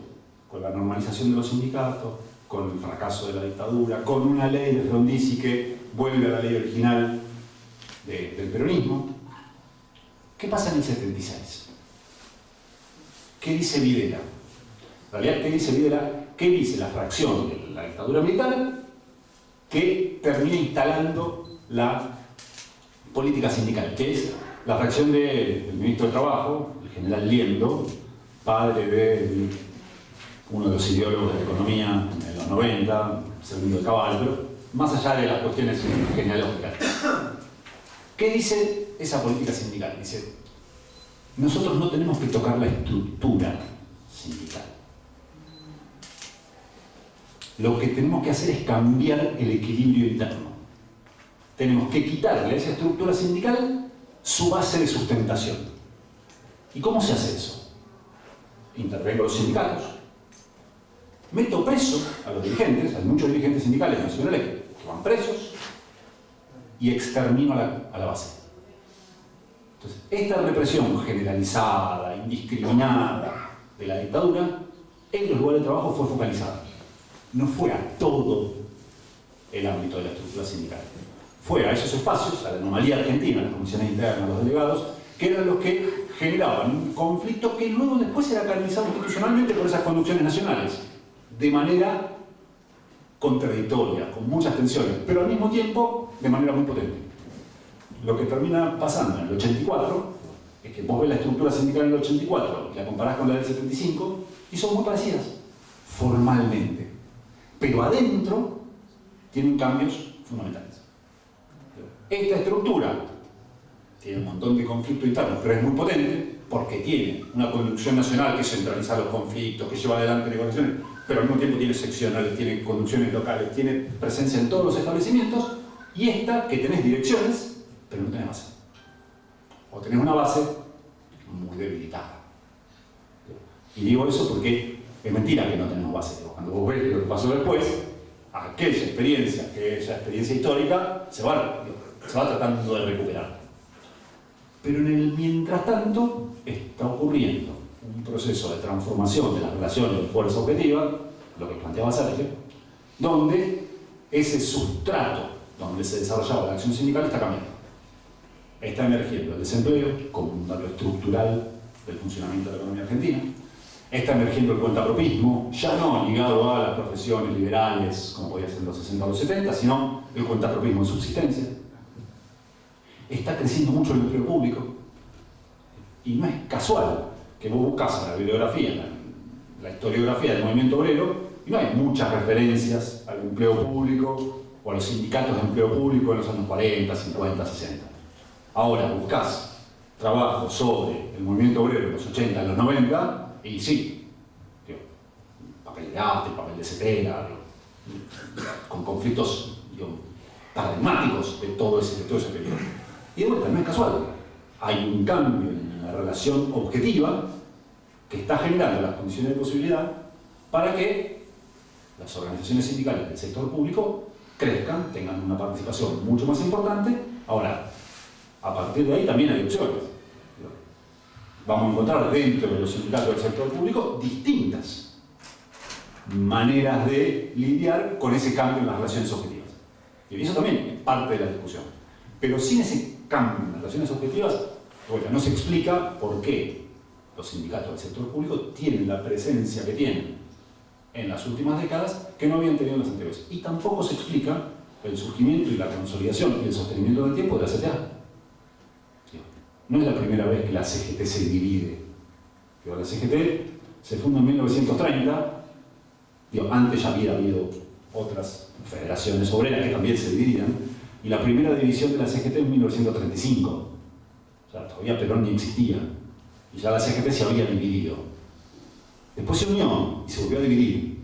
Con la normalización de los sindicatos, con el fracaso de la dictadura, con una ley de Frondizi que vuelve a la ley original del peronismo. ¿Qué pasa en el 76? ¿Qué dice Videla? En realidad, ¿qué dice Videla? ¿Qué dice la fracción de la dictadura militar que termina instalando la política sindical? Que es la fracción del ministro de Trabajo, el general Liendo, padre de uno de los ideólogos de la economía en los 90, segundo de Cabal, pero más allá de las cuestiones genealógicas. ¿Qué dice esa política sindical? Dice, nosotros no tenemos que tocar la estructura sindical. Lo que tenemos que hacer es cambiar el equilibrio interno. Tenemos que quitarle a esa estructura sindical su base de sustentación. ¿Y cómo se hace eso? Intervengo los sindicatos, meto preso a los dirigentes, hay muchos dirigentes sindicales nacionales que van presos, y extermino a la base. Entonces, esta represión generalizada, indiscriminada de la dictadura, en los lugares de trabajo fue focalizada. No fue a todo el ámbito de la estructura sindical. Fue a esos espacios, a la anomalía argentina, a las comisiones internas, a los delegados, que eran los que generaban un conflicto que luego después era canalizado institucionalmente por esas conducciones nacionales, de manera contradictoria, con muchas tensiones, pero al mismo tiempo de manera muy potente. Lo que termina pasando en el 84 es que vos ves la estructura sindical en el 84, la comparás con la del 75, y son muy parecidas, formalmente. Pero adentro tienen cambios fundamentales. Esta estructura tiene un montón de conflictos internos, pero es muy potente porque tiene una conducción nacional que centraliza los conflictos, que lleva adelante negociaciones, pero al mismo tiempo tiene seccionales, tiene conducciones locales, tiene presencia en todos los establecimientos, y esta que tenés direcciones, pero no tenés base. O tenés una base, muy debilitada. Y digo eso porque es mentira que no tenemos base. Cuando vos ves lo que pasó después, aquella experiencia histórica se va tratando de recuperar. Pero en el mientras tanto está ocurriendo un proceso de transformación de las relaciones de fuerza objetiva, lo que planteaba Sergio, donde ese sustrato donde se desarrollaba la acción sindical está cambiando. Está emergiendo el desempleo como un dato estructural del funcionamiento de la economía argentina. Está emergiendo el cuentapropismo, ya no ligado a las profesiones liberales, como podía ser en los 60 o los 70, sino el cuentapropismo en subsistencia. Está creciendo mucho el empleo público. Y no es casual que vos buscas en la bibliografía, en la historiografía del movimiento obrero, y no hay muchas referencias al empleo público o a los sindicatos de empleo público en los años 40, 50, 60. Ahora buscas trabajo sobre el movimiento obrero en los 80, en los 90, y sí, papel de arte, papel de setera, con conflictos paradigmáticos de todo ese periodo. Y de vuelta, no es casual. Hay un cambio en la relación objetiva que está generando las condiciones de posibilidad para que las organizaciones sindicales del sector público crezcan, tengan una participación mucho más importante. Ahora, a partir de ahí también hay opciones. Vamos a encontrar dentro de los sindicatos del sector público distintas maneras de lidiar con ese cambio en las relaciones objetivas. Y eso también es parte de la discusión. Pero sin ese cambio en las relaciones objetivas, bueno, no se explica por qué los sindicatos del sector público tienen la presencia que tienen en las últimas décadas que no habían tenido en las anteriores. Y tampoco se explica el surgimiento y la consolidación y el sostenimiento del tiempo de la CTA. No es la primera vez que la CGT se divide. La CGT se funda en 1930. Antes ya había habido otras federaciones obreras que también se dividían. Y la primera división de la CGT en 1935. O sea, todavía Perón ni existía. Y ya la CGT se había dividido. Después se unió y se volvió a dividir.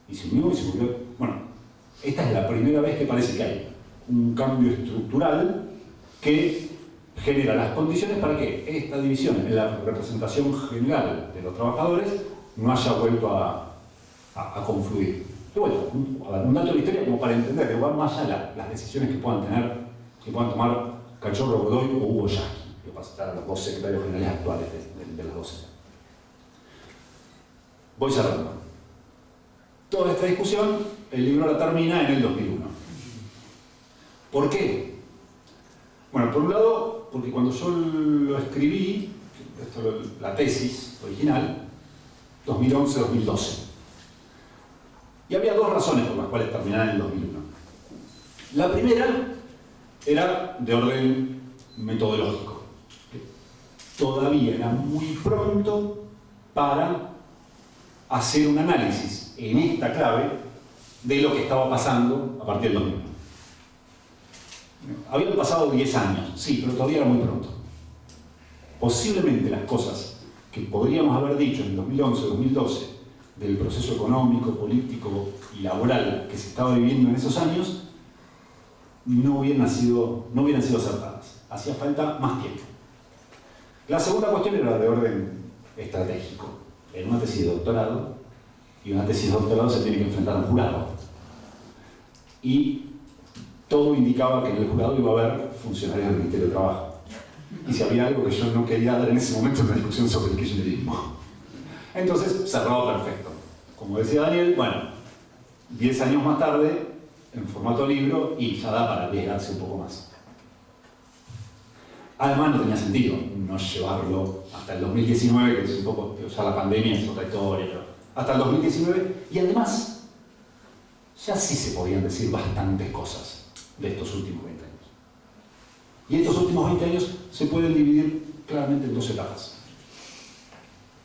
Y se unió y se volvió... Bueno, esta es la primera vez que parece que hay un cambio estructural que genera las condiciones para que esta división en la representación general de los trabajadores no haya vuelto a confluir. Y bueno, un dato de la historia como para entender que van más allá las decisiones que puedan tomar Cachorro Godoy o Hugo Yasky, que pasan a los dos secretarios generales actuales de las 12. Voy cerrando. Toda esta discusión, el libro la termina en el 2001. ¿Por qué? Bueno, por un lado, porque cuando yo lo escribí, la tesis original, 2011-2012. Y había dos razones por las cuales terminaba en el 2001. La primera era de orden metodológico. Todavía era muy pronto para hacer un análisis en esta clave de lo que estaba pasando a partir del 2001. Habían pasado 10 años, sí, pero todavía era muy pronto. Posiblemente las cosas que podríamos haber dicho en 2011-2012 del proceso económico, político y laboral que se estaba viviendo en esos años no hubieran sido acertadas. Hacía falta más tiempo. La segunda cuestión era de orden estratégico. En una tesis de doctorado, y una tesis de doctorado se tiene que enfrentar a un jurado. Y todo indicaba que en el jurado iba a haber funcionarios del Ministerio de Trabajo. Y si había algo que yo no quería dar en ese momento, una discusión sobre el kirchnerismo. Entonces, cerrado perfecto. Como decía Daniel, bueno, 10 años más tarde, en formato libro, y ya da para arriesgarse un poco más. Además, no tenía sentido no llevarlo hasta el 2019, que es un poco, ya la pandemia es otra historia, pero hasta el 2019, y además, ya sí se podían decir bastantes cosas de estos últimos 20 años. Y estos últimos 20 años se pueden dividir claramente en dos etapas.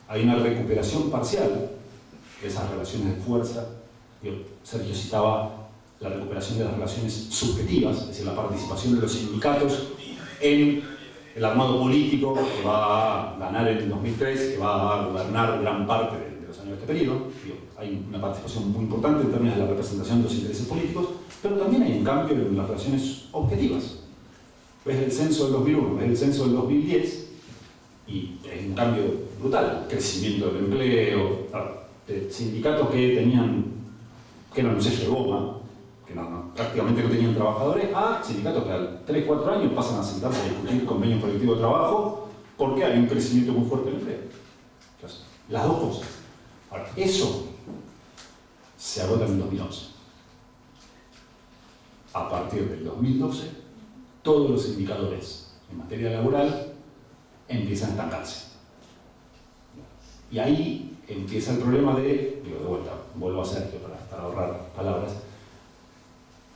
Hay una recuperación parcial de esas relaciones de fuerza. Sergio citaba la recuperación de las relaciones subjetivas, es decir, la participación de los sindicatos en el armado político que va a ganar en el 2003, que va a gobernar gran parte de los años de este periodo. Hay una participación muy importante en términos de la representación de los intereses políticos, pero también hay un cambio en las relaciones objetivas. Ves el censo del 2001, ves el censo del 2010, Y es un cambio brutal, crecimiento del empleo, de sindicatos que eran un sello de goma, que prácticamente no tenían trabajadores, a sindicatos que a 3-4 años pasan a sentarse a discutir convenios colectivos de trabajo porque hay un crecimiento muy fuerte del empleo. Entonces, las dos cosas. Ahora, eso se agota en el 2011. A partir del 2012, todos los indicadores en materia laboral empiezan a estancarse. Y ahí empieza el problema de vuelta, vuelvo a Sergio para ahorrar palabras,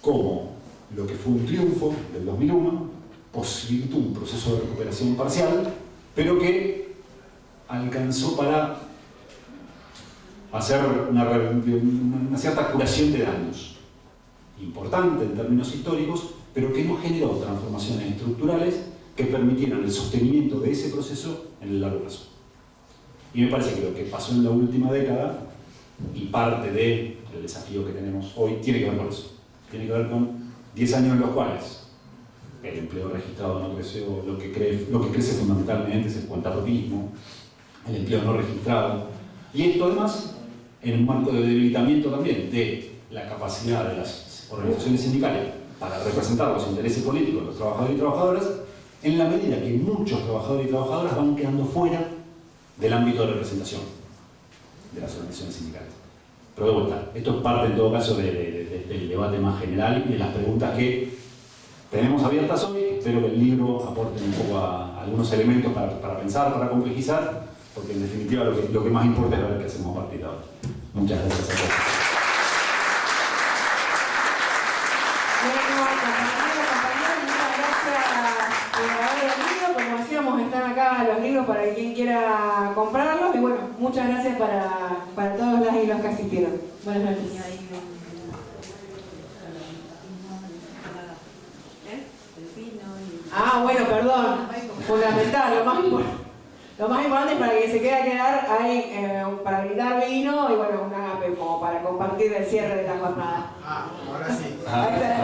como lo que fue un triunfo del 2001 posibilitó un proceso de recuperación parcial, pero que alcanzó para hacer una cierta curación de daños, importante en términos históricos, pero que no generó transformaciones estructurales que permitieran el sostenimiento de ese proceso en el largo plazo. Y me parece que lo que pasó en la última década, y parte del desafío que tenemos hoy, tiene que ver con eso. Tiene que ver con 10 años en los cuales el empleo registrado no creció, lo que crece fundamentalmente es el cuentapropismo, el empleo no registrado. Y esto además en un marco de debilitamiento también de la capacidad de las organizaciones sindicales para representar los intereses políticos de los trabajadores y trabajadoras, en la medida que muchos trabajadores y trabajadoras van quedando fuera del ámbito de representación de las organizaciones sindicales. Pero de vuelta, esto es parte en todo caso del debate más general y de las preguntas que tenemos abiertas hoy. Espero que el libro aporte un poco a algunos elementos para pensar, para complejizar, porque en definitiva lo que más importa es ver qué hacemos a partir de ahora. Muchas gracias a todos. Están acá los libros para quien quiera comprarlos y bueno, muchas gracias para todos las y los que asistieron. Buenas noches. Ah, bueno, perdón. Fundamental, lo más importante es para que se quedar ahí para brindar vino y bueno, un agape como para compartir el cierre de la jornada. Ah, ahora sí. Ahí está.